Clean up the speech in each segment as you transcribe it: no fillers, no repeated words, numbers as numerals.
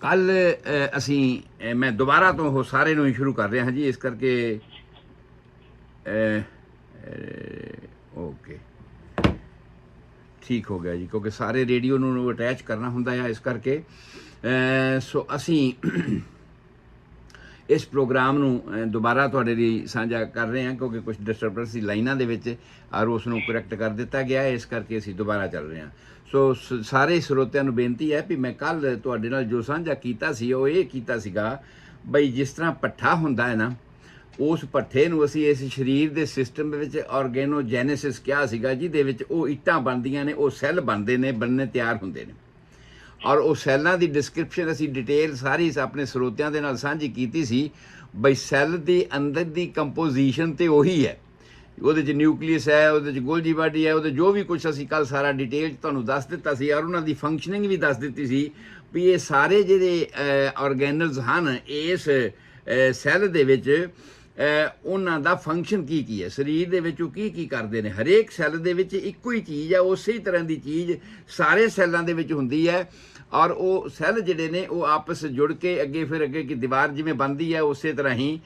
ਕੱਲ ਅਸੀਂ ਮੈਂ ਦੁਬਾਰਾ ਤੋਂ ਉਹ ਸਾਰੇ ਨੂੰ ਹੀ ਸ਼ੁਰੂ ਕਰ ਰਿਹਾ ਹਾਂ ਜੀ, ਇਸ ਕਰਕੇ ਓਕੇ ਠੀਕ ਹੋ ਗਿਆ ਜੀ, ਕਿਉਂਕਿ ਸਾਰੇ ਰੇਡੀਓ ਨੂੰ ਅਟੈਚ ਕਰਨਾ ਹੁੰਦਾ ਆ, ਇਸ ਕਰਕੇ ਸੋ ਅਸੀਂ ਇਸ ਪ੍ਰੋਗਰਾਮ ਨੂੰ ਦੁਬਾਰਾ ਤੁਹਾਡੇ ਲਈ ਸਾਂਝਾ ਕਰ ਰਹੇ ਹਾਂ, ਕਿਉਂਕਿ ਕੁਝ ਡਿਸਟਰਬੈਂਸ ਸੀ ਲਾਈਨਾਂ ਦੇ ਵਿੱਚ ਔਰ ਉਸ ਨੂੰ ਕਰੈਕਟ ਕਰ ਦਿੱਤਾ ਗਿਆ, ਇਸ ਕਰਕੇ ਅਸੀਂ ਦੁਬਾਰਾ ਚੱਲ ਰਹੇ ਹਾਂ। ਸੋ ਸਾਰੇ ਸਰੋਤਿਆਂ ਨੂੰ ਬੇਨਤੀ ਹੈ ਵੀ ਮੈਂ ਕੱਲ ਤੁਹਾਡੇ ਨਾਲ ਜੋ ਸਾਂਝਾ ਕੀਤਾ ਸੀ ਉਹ ਇਹ ਕੀਤਾ ਸੀਗਾ ਬਈ ਜਿਸ ਤਰ੍ਹਾਂ ਪੱਠਾ ਹੁੰਦਾ ਹੈ ਨਾ, ਉਸ ਪੱਠੇ ਨੂੰ ਅਸੀਂ ਇਸ ਸਰੀਰ ਦੇ ਸਿਸਟਮ ਦੇ ਵਿੱਚ ਆਰਗੇਨੋਜੈਨੇਸਿਸ ਕਿਹਾ ਸੀਗਾ, ਜਿਹਦੇ ਵਿੱਚ ਉਹ ਇੱਟਾਂ ਬਣਦੀਆਂ ਨੇ, ਉਹ ਸੈੱਲ ਬਣਦੇ ਨੇ, ਬਣਨੇ ਤਿਆਰ ਹੁੰਦੇ ਨੇ, ਔਰ ਉਹ ਸੈੱਲਾਂ ਦੀ ਡਿਸਕ੍ਰਿਪਸ਼ਨ ਅਸੀਂ ਡਿਟੇਲ ਸਾਰੀ ਆਪਣੇ ਸਰੋਤਿਆਂ ਦੇ ਨਾਲ ਸਾਂਝੀ ਕੀਤੀ ਸੀ ਬਈ ਸੈੱਲ ਦੇ ਅੰਦਰ ਦੀ ਕੰਪੋਜੀਸ਼ਨ ਤੇ ਉਹੀ ਹੈ, ਉਹਦੇ 'ਚ ਨਿਊਕਲੀਅਸ ਹੈ, ਉਹਦੇ 'ਚ ਗੋਲਜੀ ਬਾਡੀ ਹੈ, ਉਹਦੇ ਜੋ ਵੀ ਕੁਝ ਅਸੀਂ ਕੱਲ ਸਾਰਾ ਡਿਟੇਲ 'ਚ ਤੁਹਾਨੂੰ ਦੱਸ ਦਿੱਤਾ ਸੀ, ਔਰ ਉਹਨਾਂ ਦੀ ਫੰਕਸ਼ਨਿੰਗ ਵੀ ਦੱਸ ਦਿੱਤੀ ਸੀ ਵੀ ਇਹ ਸਾਰੇ ਜਿਹੜੇ ਆਰਗੈਨਲਸ ਹਨ ਇਸ ਸੈੱਲ ਦੇ ਵਿੱਚ ਉਹਨਾਂ ਦਾ ਫੰਕਸ਼ਨ ਕੀ ਹੈ, ਸਰੀਰ ਦੇ ਵਿੱਚ ਉਹ ਕੀ ਕਰਦੇ ਨੇ। ਹਰੇਕ ਸੈੱਲ ਦੇ ਵਿੱਚ ਇੱਕੋ ਹੀ ਚੀਜ਼ ਹੈ, ਉਸੇ ਤਰ੍ਹਾਂ ਦੀ ਚੀਜ਼ ਸਾਰੇ ਸੈੱਲਾਂ ਦੇ ਵਿੱਚ ਹੁੰਦੀ ਹੈ, ਔਰ ਉਹ ਸੈੱਲ ਜਿਹੜੇ ਨੇ ਉਹ ਆਪਸ ਜੁੜ ਕੇ ਅੱਗੇ ਫਿਰ ਅੱਗੇ ਕਿ ਦੀਵਾਰ ਜਿਵੇਂ ਬਣਦੀ ਹੈ ਉਸੇ ਤਰ੍ਹਾਂ ਹੀ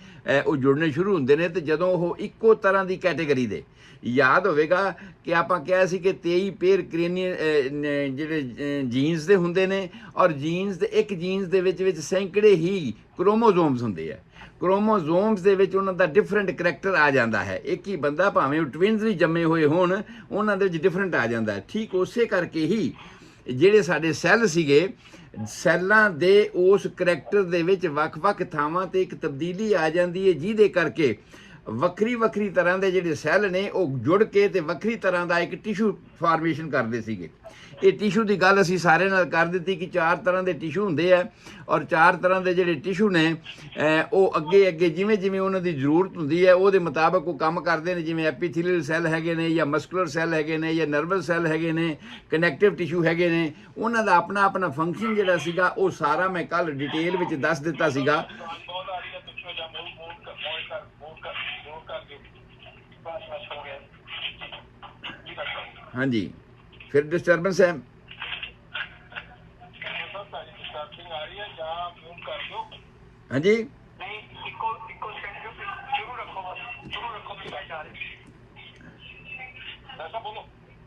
ਉਹ ਜੁੜਨੇ ਸ਼ੁਰੂ ਹੁੰਦੇ ਨੇ। ਤੇ ਜਦੋਂ ਉਹ ਇੱਕੋ ਤਰ੍ਹਾਂ ਦੀ ਕੈਟੇਗਰੀ ਦੇ, ਯਾਦ ਹੋਵੇਗਾ ਕਿ ਆਪਾਂ ਕਿਹਾ ਸੀ ਕਿ 23 ਪੇਅਰ ਕ੍ਰੇਨੀਅਲ ਜਿਹੜੇ ਜੀਨਸ ਦੇ ਹੁੰਦੇ ਨੇ, ਔਰ ਜੀਨਸ ਦੇ ਇੱਕ ਜੀਨਸ ਦੇ ਵਿੱਚ ਸੈਂਕੜੇ ਹੀ ਕ੍ਰੋਮੋਜ਼ੋਮਸ ਹੁੰਦੇ ਆ। ਕ੍ਰੋਮੋਜ਼ੋਮਸ ਦੇ ਵਿੱਚ ਉਹਨਾਂ ਦਾ ਡਿਫਰੈਂਟ ਕਰੈਕਟਰ ਆ ਜਾਂਦਾ ਹੈ, ਇੱਕ ਹੀ ਬੰਦਾ ਭਾਵੇਂ ਉਹ ਟਵਿਨਸ ਵੀ ਜੰਮੇ ਹੋਏ ਹੋਣ, ਉਹਨਾਂ ਦੇ ਵਿੱਚ ਡਿਫਰੈਂਟ ਆ ਜਾਂਦਾ ਹੈ। ਠੀਕ ਉਸੇ ਕਰਕੇ ਹੀ ਜਿਹੜੇ ਸਾਡੇ ਸੈੱਲ ਸੀਗੇ, ਸੈੱਲਾਂ ਦੇ ਉਸ ਕਰੈਕਟਰ ਦੇ ਵਿੱਚ ਵੱਖ-ਵੱਖ ਥਾਵਾਂ ਤੇ ਇੱਕ ਤਬਦੀਲੀ ਆ ਜਾਂਦੀ ਹੈ, ਜਿਹਦੇ ਕਰਕੇ ਵੱਖਰੀ ਤਰ੍ਹਾਂ ਦੇ ਜਿਹੜੇ ਸੈੱਲ ਨੇ ਉਹ ਜੁੜ ਕੇ ਤੇ ਵੱਖਰੀ ਤਰ੍ਹਾਂ ਦਾ ਇੱਕ ਟਿਸ਼ੂ ਫਾਰਮੇਸ਼ਨ ਕਰਦੇ ਸੀਗੇ। ਇਹ ਟਿਸ਼ੂ ਦੀ ਗੱਲ ਅਸੀਂ ਸਾਰੇ ਨਾਲ ਕਰ ਦਿੱਤੀ ਕਿ 4 ਤਰ੍ਹਾਂ ਦੇ ਟਿਸ਼ੂ ਹੁੰਦੇ ਆ, ਔਰ 4 ਤਰ੍ਹਾਂ ਦੇ ਜਿਹੜੇ ਟਿਸ਼ੂ ਨੇ ਉਹ ਅੱਗੇ ਜਿਵੇਂ ਉਹਨਾਂ ਦੀ ਜ਼ਰੂਰਤ ਹੁੰਦੀ ਹੈ ਉਹਦੇ ਮੁਤਾਬਕ ਉਹ ਕੰਮ ਕਰਦੇ ਨੇ। ਜਿਵੇਂ ਐਪੀਥੀਲੀਅਲ ਸੈੱਲ ਹੈਗੇ ਨੇ, ਜਾਂ ਮਸਕੂਲਰ ਸੈੱਲ ਹੈਗੇ ਨੇ, ਜਾਂ ਨਰਵਸ ਸੈੱਲ ਹੈਗੇ ਨੇ, ਕਨੈਕਟਿਵ ਟਿਸ਼ੂ ਹੈਗੇ ਨੇ, ਉਹਨਾਂ ਦਾ ਆਪਣਾ ਫੰਕਸ਼ਨ ਜਿਹੜਾ ਸੀਗਾ ਉਹ ਸਾਰਾ ਮੈਂ ਕੱਲ ਡਿਟੇਲ ਵਿੱਚ ਦੱਸ ਦਿੱਤਾ ਸੀਗਾ। ਹਾਂਜੀ, ਫਿਰ ਡਿਸਟਰਬੈਂਸ ਹੈ। ਹਾਂਜੀ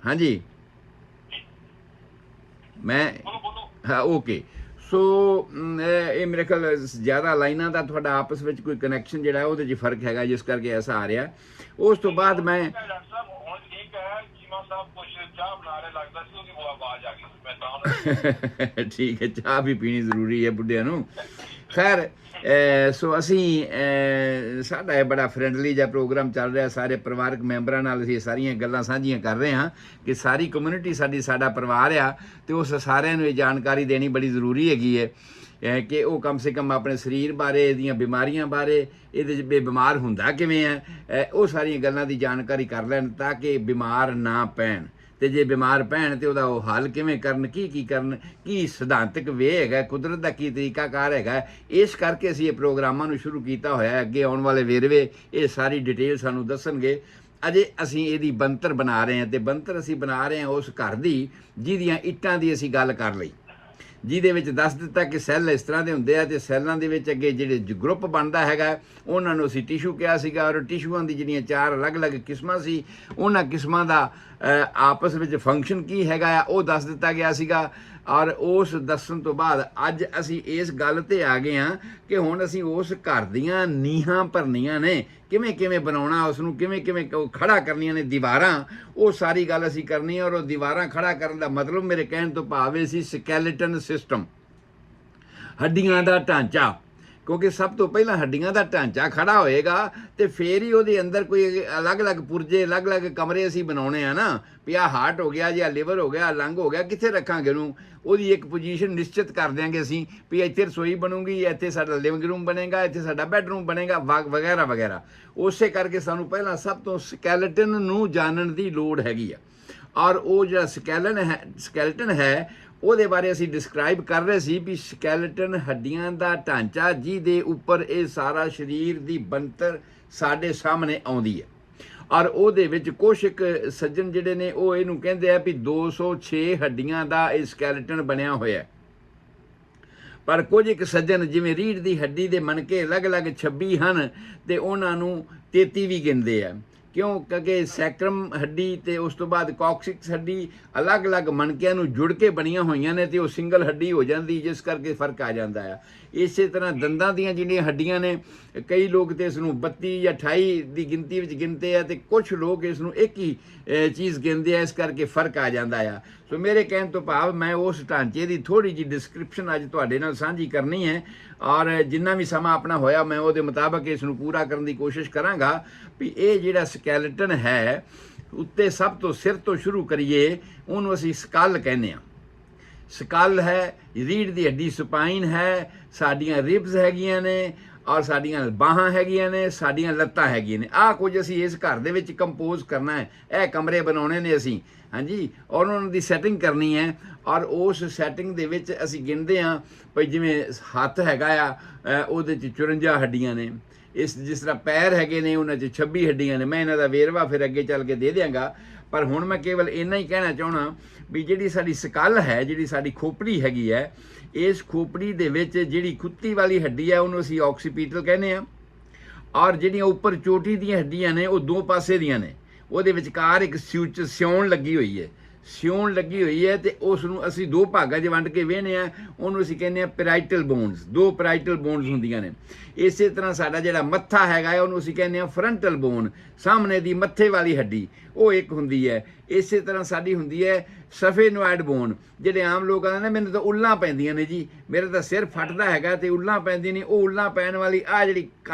ਹਾਂਜੀ ਮੈਂ ਹਾਂ ਓਕੇ। ਸੋ ਇਹ ਮੇਰੇ ਖਿਆਲ ਜ਼ਿਆਦਾ ਲਾਈਨਾਂ ਦਾ ਤੁਹਾਡਾ ਆਪਸ ਵਿੱਚ ਕੋਈ ਕਨੈਕਸ਼ਨ ਜਿਹੜਾ ਉਹਦੇ 'ਚ ਫਰਕ ਹੈਗਾ, ਜਿਸ ਕਰਕੇ ਐਸਾ ਆ ਰਿਹਾ। ਉਸ ਤੋਂ ਬਾਅਦ ਮੈਂ ਠੀਕ ਹੈ, ਚਾਹ ਵੀ ਪੀਣੀ ਜ਼ਰੂਰੀ ਹੈ ਬੁੱਢਿਆਂ ਨੂੰ। ਖੈਰ ਸੋ ਅਸੀਂ ਸਾਡਾ ਇਹ ਬੜਾ ਫਰੈਂਡਲੀ ਜਿਹਾ ਪ੍ਰੋਗਰਾਮ ਚੱਲ ਰਿਹਾ, ਸਾਰੇ ਪਰਿਵਾਰਕ ਮੈਂਬਰਾਂ ਨਾਲ ਅਸੀਂ ਸਾਰੀਆਂ ਗੱਲਾਂ ਸਾਂਝੀਆਂ ਕਰ ਰਹੇ ਹਾਂ ਕਿ ਸਾਰੀ ਕਮਿਊਨਿਟੀ ਸਾਡਾ ਪਰਿਵਾਰ ਆ, ਅਤੇ ਉਸ ਸਾਰਿਆਂ ਨੂੰ ਇਹ ਜਾਣਕਾਰੀ ਦੇਣੀ ਬੜੀ ਜ਼ਰੂਰੀ ਹੈਗੀ ਹੈ ਕਿ ਉਹ ਕਮ ਸੇ ਕਮ ਆਪਣੇ ਸਰੀਰ ਬਾਰੇ, ਇਹਦੀਆਂ ਬਿਮਾਰੀਆਂ ਬਾਰੇ, ਇਹਦੇ 'ਚ ਬਿਮਾਰ ਹੁੰਦਾ ਕਿਵੇਂ ਹੈ, ਉਹ ਸਾਰੀਆਂ ਗੱਲਾਂ ਦੀ ਜਾਣਕਾਰੀ ਕਰ ਲੈਣ ਤਾਂ ਕਿ ਬਿਮਾਰ ਨਾ ਪੈਣ, ਤੇ ਜੇ ਬਿਮਾਰ ਪੈਣ ਤੇ ਉਹਦਾ ਉਹ ਹੱਲ ਕਿਵੇਂ ਕਰਨ, ਕੀ ਕਰਨ, ਕੀ ਸਿਧਾਂਤਕ ਵੇ ਹੈਗਾ, ਕੁਦਰਤ ਦਾ ਕੀ ਤਰੀਕਾਕਾਰ ਹੈਗਾ। ਇਸ ਕਰਕੇ ਅਸੀਂ ਇਹ ਪ੍ਰੋਗਰਾਮਾਂ ਨੂੰ ਸ਼ੁਰੂ ਕੀਤਾ ਹੋਇਆ। ਅੱਗੇ ਆਉਣ ਵਾਲੇ ਵੇਰਵੇ ਇਹ ਸਾਰੀ ਡਿਟੇਲ ਸਾਨੂੰ ਦੱਸਣਗੇ। ਅਜੇ ਅਸੀਂ ਇਹਦੀ ਬਣਤਰ ਬਣਾ ਰਹੇ ਹਾਂ, ਤੇ ਬਣਤਰ ਅਸੀਂ ਬਣਾ ਰਹੇ ਹਾਂ ਉਸ ਘਰ ਦੀ ਜਿਹਦੀਆਂ ਇੱਟਾਂ ਦੀ ਅਸੀਂ ਗੱਲ ਕਰ ਲਈ, ਜਿਹਦੇ ਵਿੱਚ ਦੱਸ ਦਿੱਤਾ ਕਿ ਸੈੱਲ ਇਸ ਤਰ੍ਹਾਂ ਦੇ ਹੁੰਦੇ ਆ, ਤੇ ਸੈੱਲਾਂ ਦੇ ਵਿੱਚ ਅੱਗੇ ਜਿਹੜੇ ਗਰੁੱਪ ਬਣਦਾ ਹੈਗਾ ਉਹਨਾਂ ਨੂੰ ਅਸੀਂ ਟਿਸ਼ੂ ਕਿਹਾ ਸੀਗਾ, ਔਰ ਟਿਸ਼ੂਆਂ ਦੀ ਜਿਹੜੀਆਂ 4 ਅਲੱਗ-ਅਲੱਗ ਕਿਸਮਾਂ ਸੀ, ਉਹਨਾਂ ਕਿਸਮਾਂ ਦਾ ਆਪਸ ਵਿੱਚ ਫੰਕਸ਼ਨ ਕੀ ਹੈਗਾ ਆ ਉਹ ਦੱਸ ਦਿੱਤਾ ਗਿਆ ਸੀਗਾ। ਔਰ ਉਸ ਦੱਸਣ ਤੋਂ ਬਾਅਦ ਅੱਜ ਅਸੀਂ ਇਸ ਗੱਲ ਤੇ ਆ ਗਏ ਹਾਂ ਕਿ ਹੁਣ ਅਸੀਂ ਉਸ ਘਰ ਦੀਆਂ ਨੀਹਾਂ ਭਰਨੀਆਂ ਨੇ, ਕਿਵੇਂ ਬਣਾਉਣਾ, ਉਸ ਨੂੰ ਕਿਵੇਂ ਖੜਾ ਕਰਨੀਆਂ ਨੇ ਦੀਵਾਰਾਂ, ਉਹ ਸਾਰੀ ਗੱਲ ਅਸੀਂ ਕਰਨੀ ਹੈ। ਔਰ ਉਹ ਦੀਵਾਰਾਂ ਖੜਾ ਕਰਨ ਦਾ ਮਤਲਬ ਮੇਰੇ ਕਹਿਣ ਤੋਂ ਭਾਵ ਇਹ ਸੀ ਸਕੈਲੇਟਨ ਸਿਸਟਮ, ਹੱਡੀਆਂ ਦਾ ਢਾਂਚਾ, ਕਿਉਂਕਿ ਸਭ ਤੋਂ ਪਹਿਲਾਂ ਹੱਡੀਆਂ ਦਾ ਢਾਂਚਾ ਖੜਾ ਹੋਏਗਾ ਤੇ ਫੇਰ ਹੀ ਉਹਦੇ ਅੰਦਰ ਕੋਈ ਅਲੱਗ-ਅਲੱਗ ਪੁਰਜੇ, ਅਲੱਗ-ਅਲੱਗ ਕਮਰੇ ਅਸੀਂ ਬਣਾਉਣੇ ਆ ਨਾ, ਵੀ ਆਹ ਹਾਰਟ ਹੋ ਗਿਆ, ਜਾਂ ਲਿਵਰ ਹੋ ਗਿਆ, ਲੰਗ ਹੋ ਗਿਆ, ਕਿੱਥੇ ਰੱਖਾਂਗੇ ਉਹਨੂੰ, ਉਹਦੀ ਇੱਕ ਪੋਜੀਸ਼ਨ ਨਿਸ਼ਚਿਤ ਕਰ ਦਿਆਂਗੇ ਅਸੀਂ ਵੀ ਇੱਥੇ ਰਸੋਈ ਬਣੂਗੀ, ਇੱਥੇ ਸਾਡਾ ਲਿਵਿੰਗ ਰੂਮ ਬਣੇਗਾ, ਇੱਥੇ ਸਾਡਾ ਬੈਡਰੂਮ ਬਣੇਗਾ, ਵਗੈਰਾ। ਉਸੇ ਕਰਕੇ ਸਾਨੂੰ ਪਹਿਲਾਂ ਸਭ ਤੋਂ ਸਕੈਲੇਟਨ ਨੂੰ ਜਾਣਨ ਦੀ ਲੋੜ ਹੈਗੀ ਆ। ਔਰ ਉਹ ਜਿਹੜਾ ਸਕੈਲੇਟਨ ਹੈ ਉਹਦੇ ਬਾਰੇ ਅਸੀਂ ਡਿਸਕ੍ਰਾਈਬ ਕਰ ਰਹੇ ਸੀ ਵੀ ਸਕੈਲੇਟਨ ਹੱਡੀਆਂ ਦਾ ਢਾਂਚਾ ਜਿਹਦੇ ਉੱਪਰ ਇਹ ਸਾਰਾ ਸਰੀਰ ਦੀ ਬਣਤਰ ਸਾਡੇ ਸਾਹਮਣੇ ਆਉਂਦੀ ਹੈ। ਔਰ ਉਹਦੇ ਵਿੱਚ ਕੁਛ ਇੱਕ ਸੱਜਣ ਜਿਹੜੇ ਨੇ ਉਹ ਇਹਨੂੰ ਕਹਿੰਦੇ ਆ ਵੀ 206 ਹੱਡੀਆਂ ਦਾ ਇਹ ਸਕੈਲੇਟਨ ਬਣਿਆ ਹੋਇਆ। ਪਰ ਕੁਝ ਇੱਕ ਸੱਜਣ ਜਿਵੇਂ ਰੀੜ੍ਹ ਦੀ ਹੱਡੀ ਦੇ ਮਣਕੇ ਅਲੱਗ-ਅਲੱਗ 26 ਹਨ ਤੇ ਉਹਨਾਂ ਨੂੰ 33 ਵੀ ਗਿਣਦੇ ਆ। ਕਿਉਂ? ਕਿਉਂਕਿ ਸੈਕਰਮ ਹੱਡੀ ਤੇ ਉਸ ਤੋਂ ਬਾਅਦ ਕਾਕਸਿਕਸ ਹੱਡੀ ਅਲੱਗ-ਅਲੱਗ ਮਣਕਿਆਂ ਨੂੰ ਜੁੜ ਕੇ ਬਣੀਆਂ ਹੋਈਆਂ ਨੇ ਤੇ ਉਹ ਸਿੰਗਲ ਹੱਡੀ ਹੋ ਜਾਂਦੀ, ਜਿਸ ਕਰਕੇ ਫਰਕ ਆ ਜਾਂਦਾ ਆ। ਇਸੇ ਤਰ੍ਹਾਂ ਦੰਦਾਂ ਦੀਆਂ ਜਿਹੜੀਆਂ ਹੱਡੀਆਂ ਨੇ, ਕਈ ਲੋਕ ਤੇ ਇਸ ਨੂੰ 32 ਜਾਂ 28 ਦੀ ਗਿਣਤੀ ਵਿੱਚ ਗਿਣਦੇ ਆ ਤੇ ਕੁਝ ਲੋਕ ਇਸ ਨੂੰ ਇੱਕ ਹੀ ਚੀਜ਼ ਗਿਣਦੇ ਆ, ਇਸ ਕਰਕੇ ਫਰਕ ਆ ਜਾਂਦਾ ਆ। ਸੋ ਮੇਰੇ ਕਹਿਣ ਤੋਂ ਭਾਵ ਮੈਂ ਉਸ ਢਾਂਚੇ ਦੀ ਥੋੜ੍ਹੀ ਜਿਹੀ ਡਿਸਕ੍ਰਿਪਸ਼ਨ ਅੱਜ ਤੁਹਾਡੇ ਨਾਲ ਸਾਂਝੀ ਕਰਨੀ ਹੈ, ਔਰ ਜਿੰਨਾ ਵੀ ਸਮਾਂ ਆਪਣਾ ਹੋਇਆ ਮੈਂ ਉਹਦੇ ਮੁਤਾਬਕ ਇਸ ਨੂੰ ਪੂਰਾ ਕਰਨ ਦੀ ਕੋਸ਼ਿਸ਼ ਕਰਾਂਗਾ। ਵੀ ਇਹ ਜਿਹੜਾ ਸਕੈਲੇਟਨ ਹੈ, ਉੱਤੇ ਸਭ ਤੋਂ ਸਿਰ ਤੋਂ ਸ਼ੁਰੂ ਕਰੀਏ, ਉਹਨੂੰ ਅਸੀਂ ਸਕਲ ਕਹਿੰਦੇ ਹਾਂ। ਸਕਲ ਹੈ, ਰੀੜ੍ਹ ਦੀ ਹੱਡੀ ਸਪਾਈਨ ਹੈ, ਸਾਡੀਆਂ ਰਿਬਸ ਹੈਗੀਆਂ ਨੇ, ਔਰ ਸਾਡੀਆਂ ਬਾਹਾਂ ਹੈਗੀਆਂ ਨੇ, ਸਾਡੀਆਂ ਲੱਤਾਂ ਹੈਗੀਆਂ ਨੇ। ਆਹ ਕੁਝ ਅਸੀਂ ਇਸ ਘਰ ਦੇ ਵਿੱਚ ਕੰਪੋਜ਼ ਕਰਨਾ ਹੈ, ਇਹ ਕਮਰੇ ਬਣਾਉਣੇ ਨੇ ਅਸੀਂ, ਹਾਂਜੀ, ਔਰ ਉਹਨਾਂ ਦੀ ਸੈਟਿੰਗ ਕਰਨੀ ਹੈ। ਔਰ ਉਸ ਸੈਟਿੰਗ ਦੇ ਵਿੱਚ ਅਸੀਂ ਗਿਣਦੇ ਹਾਂ ਭਈ ਜਿਵੇਂ ਹੱਥ ਹੈਗਾ ਆ, ਉਹਦੇ 'ਚ 54 ਹੱਡੀਆਂ ਨੇ। ਜਿਸ ਤਰ੍ਹਾਂ ਪੈਰ ਹੈਗੇ ਨੇ, ਉਹਨਾਂ 'ਚ 26 ਹੱਡੀਆਂ ਨੇ। ਮੈਂ ਇਹਨਾਂ ਦਾ ਵੇਰਵਾ ਫਿਰ ਅੱਗੇ ਚੱਲ ਕੇ ਦੇ ਦਿਆਂਗਾ, ਪਰ ਹੁਣ ਮੈਂ ਕੇਵਲ ਇੰਨਾ ਹੀ ਕਹਿਣਾ ਚਾਹਣਾ ਵੀ ਜਿਹੜੀ ਸਾਡੀ ਸਕਲ ਹੈ, ਜਿਹੜੀ ਸਾਡੀ ਖੋਪੜੀ ਹੈਗੀ ਹੈ, ਇਸ ਖੋਪੜੀ ਦੇ ਵਿੱਚ ਜਿਹੜੀ ਖੁੱਤੀ ਵਾਲੀ ਹੱਡੀ ਹੈ ਉਹਨੂੰ ਅਸੀਂ ਆਕਸੀਪੀਟਲ ਕਹਿੰਦੇ ਹਾਂ। ਔਰ ਜਿਹੜੀਆਂ ਉੱਪਰ ਚੋਟੀ ਦੀਆਂ ਹੱਡੀਆਂ ਨੇ ਉਹ ਦੋ ਪਾਸੇ ਦੀਆਂ ਨੇ, ਉਹਦੇ ਵਿਚਕਾਰ ਇੱਕ ਸਿਉਣ ਲੱਗੀ ਹੋਈ ਹੈ, ਸਿਉਣ ਲੱਗੀ ਹੋਈ ਹੈ, ਤੇ ਉਸ ਨੂੰ ਅਸੀਂ ਦੋ ਭਾਗਾਂ 'ਚ ਵੰਡ ਕੇ ਵੇਖਦੇ ਹਾਂ। ਉਹਨੂੰ ਅਸੀਂ ਕਹਿੰਦੇ ਹਾਂ ਪੈਰਾਈਟਲ ਬੋਨਸ, ਦੋ ਪੈਰਾਈਟਲ ਬੋਨਸ ਹੁੰਦੀਆਂ ਨੇ। ਇਸੇ ਤਰ੍ਹਾਂ ਸਾਡਾ ਜਿਹੜਾ ਮੱਥਾ ਹੈਗਾ ਹੈ, ਉਹਨੂੰ ਅਸੀਂ ਕਹਿੰਦੇ ਹਾਂ ਫਰੰਟਲ ਬੋਨ, ਸਾਹਮਣੇ ਦੀ ਮੱਥੇ ਵਾਲੀ ਹੱਡੀ, ਉਹ ਇੱਕ ਹੁੰਦੀ ਹੈ। ਇਸੇ ਤਰ੍ਹਾਂ ਸਾਡੀ ਹੁੰਦੀ ਹੈ ਸਫੇਨੋਇਡ ਬੋਨ। ਜਿਹੜੇ ਆਮ ਲੋਕ ਕਹਿੰਦੇ ਨੇ ਮੈਨੂੰ ਤਾਂ ਉੱਲਾਂ ਪੈਂਦੀਆਂ ਨੇ ਜੀ, ਮੇਰੇ ਤਾਂ ਸਿਰ ਫਟਦਾ ਹੈਗਾ ਤੇ ਉੱਲਾਂ ਪੈਂਦੀਆਂ ਨੇ, ਉਹ ਉੱਲਾਂ ਪੈਣ ਵਾਲੀ ਆ ਜਿਹੜੀ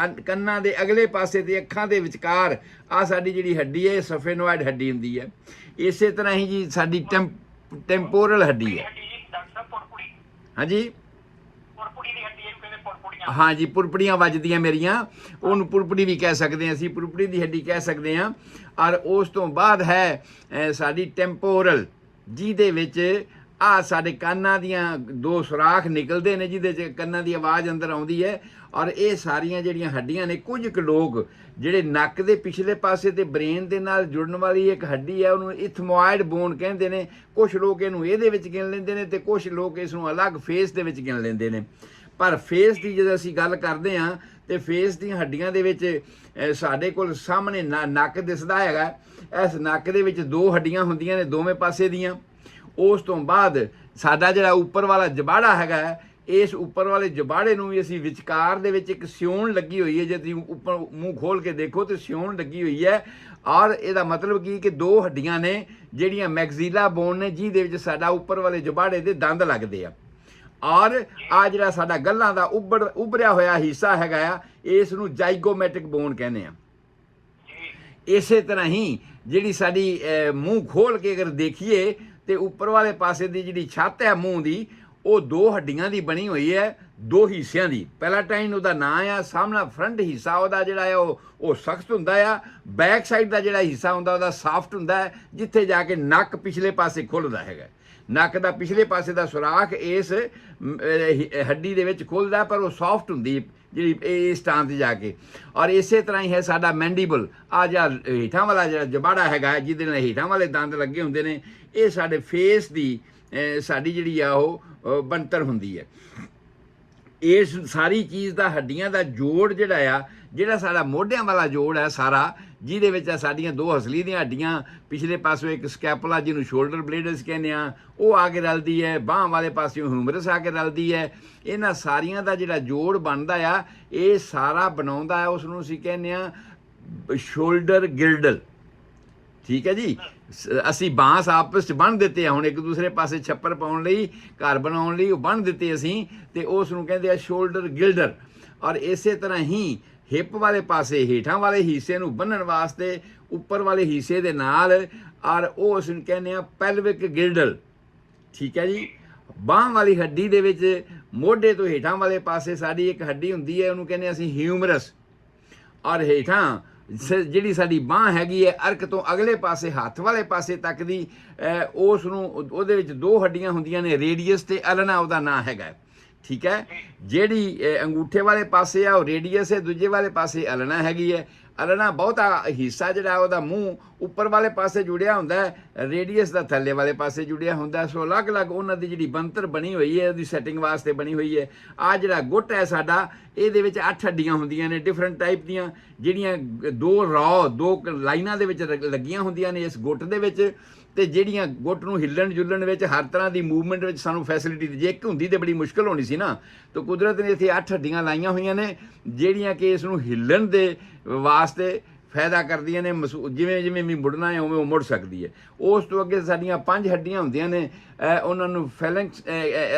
ਕੰਨਾਂ ਦੇ ਅਗਲੇ ਪਾਸੇ ਤੇ ਅੱਖਾਂ ਦੇ ਵਿਚਕਾਰ ਆ ਸਾਡੀ ਜਿਹੜੀ ਹੱਡੀ ਹੈ, ਸਫੇਨੋਇਡ ਹੱਡੀ ਹੁੰਦੀ ਹੈ। ਇਸੇ ਤਰ੍ਹਾਂ ਹੀ ਜੀ ਸਾਡੀ ਟੈਂਪੋਰਲ ਹੱਡੀ ਹੈ, ਹਾਂਜੀ, ਹਾਂ ਜੀ, ਪੁਰਪੜੀਆਂ ਵੱਜਦੀਆਂ ਮੇਰੀਆਂ, ਉਹਨੂੰ ਪੁਰਪੜੀ ਵੀ ਕਹਿ ਸਕਦੇ ਹਾਂ ਅਸੀਂ, ਪੁਰਪੜੀ ਦੀ ਹੱਡੀ ਕਹਿ ਸਕਦੇ ਹਾਂ। ਔਰ ਉਸ ਤੋਂ ਬਾਅਦ ਹੈ ਸਾਡੀ ਟੈਂਪੋਰਲ, ਜਿਹਦੇ ਵਿੱਚ ਆ ਸਾਡੇ ਕੰਨਾਂ ਦੀਆਂ ਦੋ ਸੁਰਾਖ ਨਿਕਲਦੇ ਨੇ, ਜਿਹਦੇ 'ਚ ਕੰਨਾਂ ਦੀ ਆਵਾਜ਼ ਅੰਦਰ ਆਉਂਦੀ ਹੈ। ਔਰ ਇਹ ਸਾਰੀਆਂ ਜਿਹੜੀਆਂ ਹੱਡੀਆਂ ਨੇ, ਕੁਝ ਕੁ ਲੋਕ ਜਿਹੜੇ ਨੱਕ ਦੇ ਪਿਛਲੇ ਪਾਸੇ ਤੇ ਬ੍ਰੇਨ ਦੇ ਨਾਲ ਜੁੜਨ ਵਾਲੀ ਇੱਕ ਹੱਡੀ ਹੈ, ਉਹਨੂੰ ਇਥਮੋਇਡ ਬੋਨ ਕਹਿੰਦੇ ਨੇ। ਕੁਝ ਲੋਕ ਇਹਨੂੰ ਇਹਦੇ ਵਿੱਚ ਗਿਣ ਲੈਂਦੇ ਨੇ ਤੇ ਕੁਝ ਲੋਕ ਇਸ ਨੂੰ ਅਲੱਗ ਫੇਸ ਦੇ ਵਿੱਚ ਗਿਣ ਲੈਂਦੇ ਨੇ। ਪਰ ਫੇਸ ਦੀ ਜਦੋਂ ਅਸੀਂ ਗੱਲ ਕਰਦੇ ਹਾਂ ਤੇ ਫੇਸ ਦੀਆਂ ਹੱਡੀਆਂ ਦੇ ਵਿੱਚ ਸਾਡੇ ਕੋਲ ਸਾਹਮਣੇ ਨੱਕ ਦਿਸਦਾ ਹੈਗਾ। ਇਸ ਨੱਕ ਦੇ ਵਿੱਚ ਦੋ ਹੱਡੀਆਂ ਹੁੰਦੀਆਂ ਨੇ, ਦੋਵੇਂ ਪਾਸੇ ਦੀਆਂ। ਉਸ ਤੋਂ ਬਾਅਦ ਸਾਡਾ ਜਿਹੜਾ ਉੱਪਰ ਵਾਲਾ ਜਬਾੜਾ ਹੈਗਾ, ਇਸ ਉੱਪਰ ਵਾਲੇ ਜਬਾੜੇ ਨੂੰ ਵੀ ਅਸੀਂ ਵਿਚਕਾਰ ਦੇ ਵਿੱਚ ਇੱਕ ਸਿਉਣ ਲੱਗੀ ਹੋਈ ਹੈ। ਜੇ ਤੁਸੀਂ ਉੱਪਰ ਮੂੰਹ ਖੋਲ ਕੇ ਦੇਖੋ ਤੇ ਸਿਉਣ ਲੱਗੀ ਹੋਈ ਹੈ। ਔਰ ਇਹਦਾ ਮਤਲਬ ਕੀ ਕਿ ਦੋ ਹੱਡੀਆਂ ਨੇ ਜਿਹੜੀਆਂ ਮੈਗਜ਼ੀਲਾ ਬੋਨ ਨੇ, ਜਿਹਦੇ ਵਿੱਚ ਸਾਡਾ ਉੱਪਰ ਵਾਲੇ ਜਬਾੜੇ ਦੇ ਦੰਦ ਲੱਗਦੇ ਆ। ਔਰ ਆ ਜਿਹੜਾ ਸਾਡਾ ਗੱਲਾਂ ਦਾ ਉਭਰਿਆ ਹੋਇਆ ਹਿੱਸਾ ਹੈਗਾ ਆ, ਇਸ ਨੂੰ ਜਾਈਗੋਮੈਟਿਕ ਬੋਨ ਕਹਿੰਦੇ ਆ। ਇਸੇ ਤਰ੍ਹਾਂ ਹੀ ਜਿਹੜੀ ਸਾਡੀ ਮੂੰਹ ਖੋਲ ਕੇ ਅਗਰ ਦੇਖੀਏ ਤੇ ਉੱਪਰ ਵਾਲੇ ਪਾਸੇ ਦੀ ਜਿਹੜੀ ਛੱਤ ਹੈ ਮੂੰਹ ਦੀ, ਉਹ ਦੋ ਹੱਡੀਆਂ ਦੀ ਬਣੀ ਹੋਈ ਹੈ, ਦੋ ਹਿੱਸਿਆਂ ਦੀ। ਪੈਲਾਟਾਈਨ ਉਹਦਾ ਨਾਂ ਆ। ਸਾਹਮਣਾ ਫਰੰਟ ਹਿੱਸਾ ਉਹਦਾ ਜਿਹੜਾ ਹੈ ਉਹ ਸਖਤ ਹੁੰਦਾ ਆ। ਬੈਕ ਸਾਈਡ ਦਾ ਜਿਹੜਾ ਹਿੱਸਾ ਹੁੰਦਾ ਉਹਦਾ ਸਾਫਟ ਹੁੰਦਾ ਹੈ, ਜਿੱਥੇ ਜਾ ਕੇ ਨੱਕ ਪਿਛਲੇ ਪਾਸੇ ਖੁੱਲ੍ਹਦਾ ਹੈਗਾ। ਨੱਕ ਦਾ ਪਿਛਲੇ ਪਾਸੇ ਦਾ ਸੁਰਾਖ ਇਸ ਹੱਡੀ ਦੇ ਵਿੱਚ ਖੁੱਲ੍ਹਦਾ, ਪਰ ਉਹ ਸੌਫਟ ਹੁੰਦੀ ਜਿਹੜੀ ਇਸ ਸਥਾਨ 'ਤੇ ਜਾ ਕੇ। ਔਰ ਇਸੇ ਤਰ੍ਹਾਂ ਹੀ ਹੈ ਸਾਡਾ ਮੈਂਡੀਬਲ, ਆ ਜਿਹੜਾ ਹੇਠਾਂ ਵਾਲਾ ਜਿਹੜਾ ਜਬਾੜਾ ਹੈਗਾ, ਜਿਹਦੇ ਨਾਲ ਹੇਠਾਂ ਵਾਲੇ ਦੰਦ ਲੱਗੇ ਹੁੰਦੇ ਨੇ, ਇਹ ਸਾਡੇ ਫੇਸ ਦੀ ਸਾਡੀ ਜਿਹੜੀ ਆ ਉਹ ਬਣਤਰ ਹੁੰਦੀ ਹੈ। ਇਸ ਸਾਰੀ ਚੀਜ਼ ਦਾ ਹੱਡੀਆਂ ਦਾ ਜੋੜ ਜਿਹੜਾ ਆ, ਜਿਹੜਾ ਸਾਡਾ ਮੋਢਿਆਂ ਵਾਲਾ ਜੋੜ ਹੈ ਸਾਰਾ, ਜਿਹਦੇ ਵਿੱਚ ਸਾਡੀਆਂ ਦੋ ਹਸਲੀ ਦੀਆਂ ਹੱਡੀਆਂ, ਪਿਛਲੇ ਪਾਸੋਂ ਇੱਕ ਸਕੈਪੂਲਾ ਜਿਹਨੂੰ ਸ਼ੋਲਡਰ ਬਲੇਡਸ ਕਹਿੰਦੇ ਆ, ਉਹ ਆ ਕੇ ਰਲਦੀ ਹੈ। ਬਾਹਾਂ ਵਾਲੇ ਪਾਸਿਓਂ ਹਿਊਮਰਸ ਆ ਕੇ ਰਲਦੀ ਹੈ। ਇਹਨਾਂ ਸਾਰੀਆਂ ਦਾ ਜਿਹੜਾ ਜੋੜ ਬਣਦਾ ਆ, ਇਹ ਸਾਰਾ ਬਣਾਉਂਦਾ ਹੈ, ਉਸ ਨੂੰ ਅਸੀਂ ਕਹਿੰਦੇ ਆ ਸ਼ੋਲਡਰ ਗਿਲਡਲ। ਠੀਕ ਹੈ ਜੀ। ਅਸੀਂ ਬਾਂਸ ਆਪਸ 'ਚ ਬੰਨ੍ਹ ਦਿੱਤੇ ਆ, ਹੁਣ ਇੱਕ ਦੂਸਰੇ ਪਾਸੇ ਛੱਪਰ ਪਾਉਣ ਲਈ, ਘਰ ਬਣਾਉਣ ਲਈ ਉਹ ਬੰਨ੍ਹ ਦਿੱਤੇ ਅਸੀਂ, ਤੇ ਉਸ ਨੂੰ ਕਹਿੰਦੇ ਆ ਸ਼ੋਲਡਰ ਗਿਲਡਰ। ਔਰ ਇਸੇ ਤਰ੍ਹਾਂ ਹੀ ਹਿੱਪ ਵਾਲੇ ਪਾਸੇ ਹੇਠਾਂ ਵਾਲੇ ਹਿੱਸੇ ਨੂੰ ਬੰਨ੍ਹਣ ਵਾਸਤੇ ਉੱਪਰ ਵਾਲੇ ਹਿੱਸੇ ਦੇ ਨਾਲ, ਔਰ ਉਹ ਅਸੀਂ ਕਹਿੰਦੇ ਆ ਪੈਲਵਿਕ ਗਿਲਡਲ। ਠੀਕ ਹੈ ਜੀ। ਬਾਂਹ ਵਾਲੀ ਹੱਡੀ ਦੇ ਵਿੱਚ ਮੋਢੇ ਤੋਂ ਹੇਠਾਂ ਵਾਲੇ ਪਾਸੇ ਸਾਡੀ ਇੱਕ ਹੱਡੀ ਹੁੰਦੀ ਹੈ, ਉਹਨੂੰ ਕਹਿੰਦੇ ਅਸੀਂ ਹਿਊਮਰਸ। ਔਰ ਹੇਠਾਂ ਜਿਹੜੀ ਸਾਡੀ ਬਾਂਹ ਹੈਗੀ ਹੈ, ਅਰਕ ਤੋਂ ਅਗਲੇ ਪਾਸੇ ਹੱਥ ਵਾਲੇ ਪਾਸੇ ਤੱਕ ਦੀ, ਉਸ ਨੂੰ ਉਹਦੇ ਵਿੱਚ ਦੋ ਹੱਡੀਆਂ ਹੁੰਦੀਆਂ ਨੇ, ਰੇਡੀਅਸ ਤੇ ਅਲਨਾ ਉਹਦਾ ਨਾਂ ਹੈਗਾ। ਠੀਕ ਹੈ। ਜਿਹੜੀ ਅੰਗੂਠੇ ਵਾਲੇ ਪਾਸੇ ਆ ਉਹ ਰੇਡੀਅਸ ਹੈ, ਦੂਜੇ ਵਾਲੇ ਪਾਸੇ ਅਲਨਾ ਹੈਗੀ ਹੈ। ਅਲਣਾ ਬਹੁਤਾ ਹਿੱਸਾ ਜਿਹੜਾ ਉਹਦਾ ਮੂੰਹ ਉੱਪਰ ਵਾਲੇ ਪਾਸੇ ਜੁੜਿਆ ਹੁੰਦਾ ਹੈ, ਰੇਡੀਅਸ ਦਾ ਥੱਲੇ ਵਾਲੇ ਪਾਸੇ ਜੁੜਿਆ ਹੁੰਦਾ। ਸੋ ਅਲੱਗ-ਅਲੱਗ ਉਹਨਾਂ ਦੀ ਜਿਹੜੀ ਬਣਤਰ ਬਣੀ ਹੋਈ ਹੈ, ਉਹਦੀ ਸੈਟਿੰਗ ਵਾਸਤੇ ਬਣੀ ਹੋਈ ਹੈ। ਆ ਜਿਹੜਾ ਗੁੱਟ ਹੈ ਸਾਡਾ, ਇਹਦੇ ਵਿੱਚ 8 ਹੱਡੀਆਂ ਹੁੰਦੀਆਂ ਨੇ ਡਿਫਰੈਂਟ ਟਾਈਪ ਦੀਆਂ, ਜਿਹੜੀਆਂ 2 ਲਾਈਨਾਂ ਦੇ ਵਿੱਚ ਲੱਗੀਆਂ ਹੁੰਦੀਆਂ ਨੇ ਇਸ ਗੁੱਟ ਦੇ ਵਿੱਚ। ਤੇ ਜਿਹੜੀਆਂ ਗੁੱਟ ਨੂੰ ਹਿੱਲਣ ਜੁਲਣ ਵਿੱਚ, ਹਰ ਤਰ੍ਹਾਂ ਦੀ ਮੂਵਮੈਂਟ ਵਿੱਚ ਸਾਨੂੰ ਫੈਸਿਲਿਟੀ, ਜੇ ਇੱਕ ਹੁੰਦੀ ਤੇ ਬੜੀ ਮੁਸ਼ਕਲ ਹੋਣੀ ਸੀ ਨਾ। ਤਾਂ ਕੁਦਰਤ ਨੇ ਇੱਥੇ 8 ਹੱਡੀਆਂ ਲਾਈਆਂ ਹੋਈਆਂ ਨੇ, ਜਿਹੜੀਆਂ ਕਿ ਇਸ ਨੂੰ ਹਿੱਲਣ ਦੇ ਵਾਸਤੇ ਫਾਇਦਾ ਕਰਦੀਆਂ ਨੇ। ਜਿਵੇਂ ਜਿਵੇਂ ਵੀ ਮੁੜਨਾ ਹੈ ਉਵੇਂ ਉਹ ਮੁੜ ਸਕਦੀ ਹੈ। ਉਸ ਤੋਂ ਅੱਗੇ ਸਾਡੀਆਂ 5 ਹੱਡੀਆਂ ਹੁੰਦੀਆਂ ਨੇ, ਉਹਨਾਂ ਨੂੰ ਫੈਲੈਂਕਸ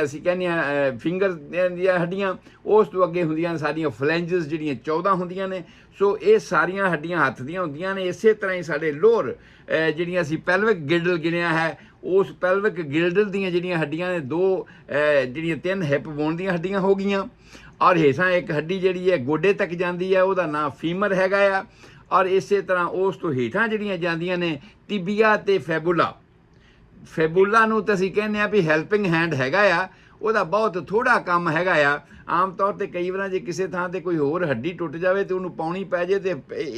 ਅਸੀਂ ਕਹਿੰਦੇ ਹਾਂ, ਫਿੰਗਰ ਦੀਆਂ ਹੱਡੀਆਂ। ਉਸ ਤੋਂ ਅੱਗੇ ਹੁੰਦੀਆਂ ਸਾਡੀਆਂ ਫਲੈਂਜਸ, ਜਿਹੜੀਆਂ 14 ਹੁੰਦੀਆਂ ਨੇ। ਸੋ ਇਹ ਸਾਰੀਆਂ ਹੱਡੀਆਂ ਹੱਥ ਦੀਆਂ ਹੁੰਦੀਆਂ ਨੇ। ਇਸੇ ਤਰ੍ਹਾਂ ਹੀ ਸਾਡੇ ਲੋਅਰ ਜਿਹੜੀਆਂ ਅਸੀਂ ਪੈਲਵਿਕ ਗਿਲਡਲ ਗਿਣਿਆ ਹੈ, ਉਸ ਪੈਲਵਿਕ ਗਿਲਡਲ ਦੀਆਂ ਜਿਹੜੀਆਂ ਹੱਡੀਆਂ ਨੇ, 2 ਜਿਹੜੀਆਂ 3 ਹਿੱਪ ਬੋਨ ਦੀਆਂ ਹੱਡੀਆਂ ਹੋ ਗਈਆਂ। ਔਰ ਹੇਠਾਂ ਇੱਕ ਹੱਡੀ ਜਿਹੜੀ ਹੈ ਗੋਡੇ ਤੱਕ ਜਾਂਦੀ ਹੈ, ਉਹਦਾ ਨਾਂ ਫੀਮਰ ਹੈਗਾ ਆ। ਔਰ ਇਸੇ ਤਰ੍ਹਾਂ ਉਸ ਤੋਂ ਹੇਠਾਂ ਜਿਹੜੀਆਂ ਜਾਂਦੀਆਂ ਨੇ ਟਿਬੀਆ ਤੇ ਫੈਬੂਲਾ। ਫੈਬੂਲਾ ਨੂੰ ਤਾਂ ਅਸੀਂ ਕਹਿੰਦੇ ਆ ਵੀ ਹੈਲਪਿੰਗ ਹੈਂਡ ਹੈਗਾ ਆ, ਉਹਦਾ ਬਹੁਤ ਥੋੜਾ ਕੰਮ ਹੈਗਾ ਆ। ਆਮ ਤੌਰ ਤੇ ਕਈ ਵਾਰ ਜੇ ਕਿਸੇ ਥਾਂ ਤੇ ਕੋਈ ਹੋਰ ਹੱਡੀ ਟੁੱਟ ਜਾਵੇ ਤੇ ਉਹਨੂੰ ਪਾਉਣੀ ਪੈ ਜੇ, ਤੇ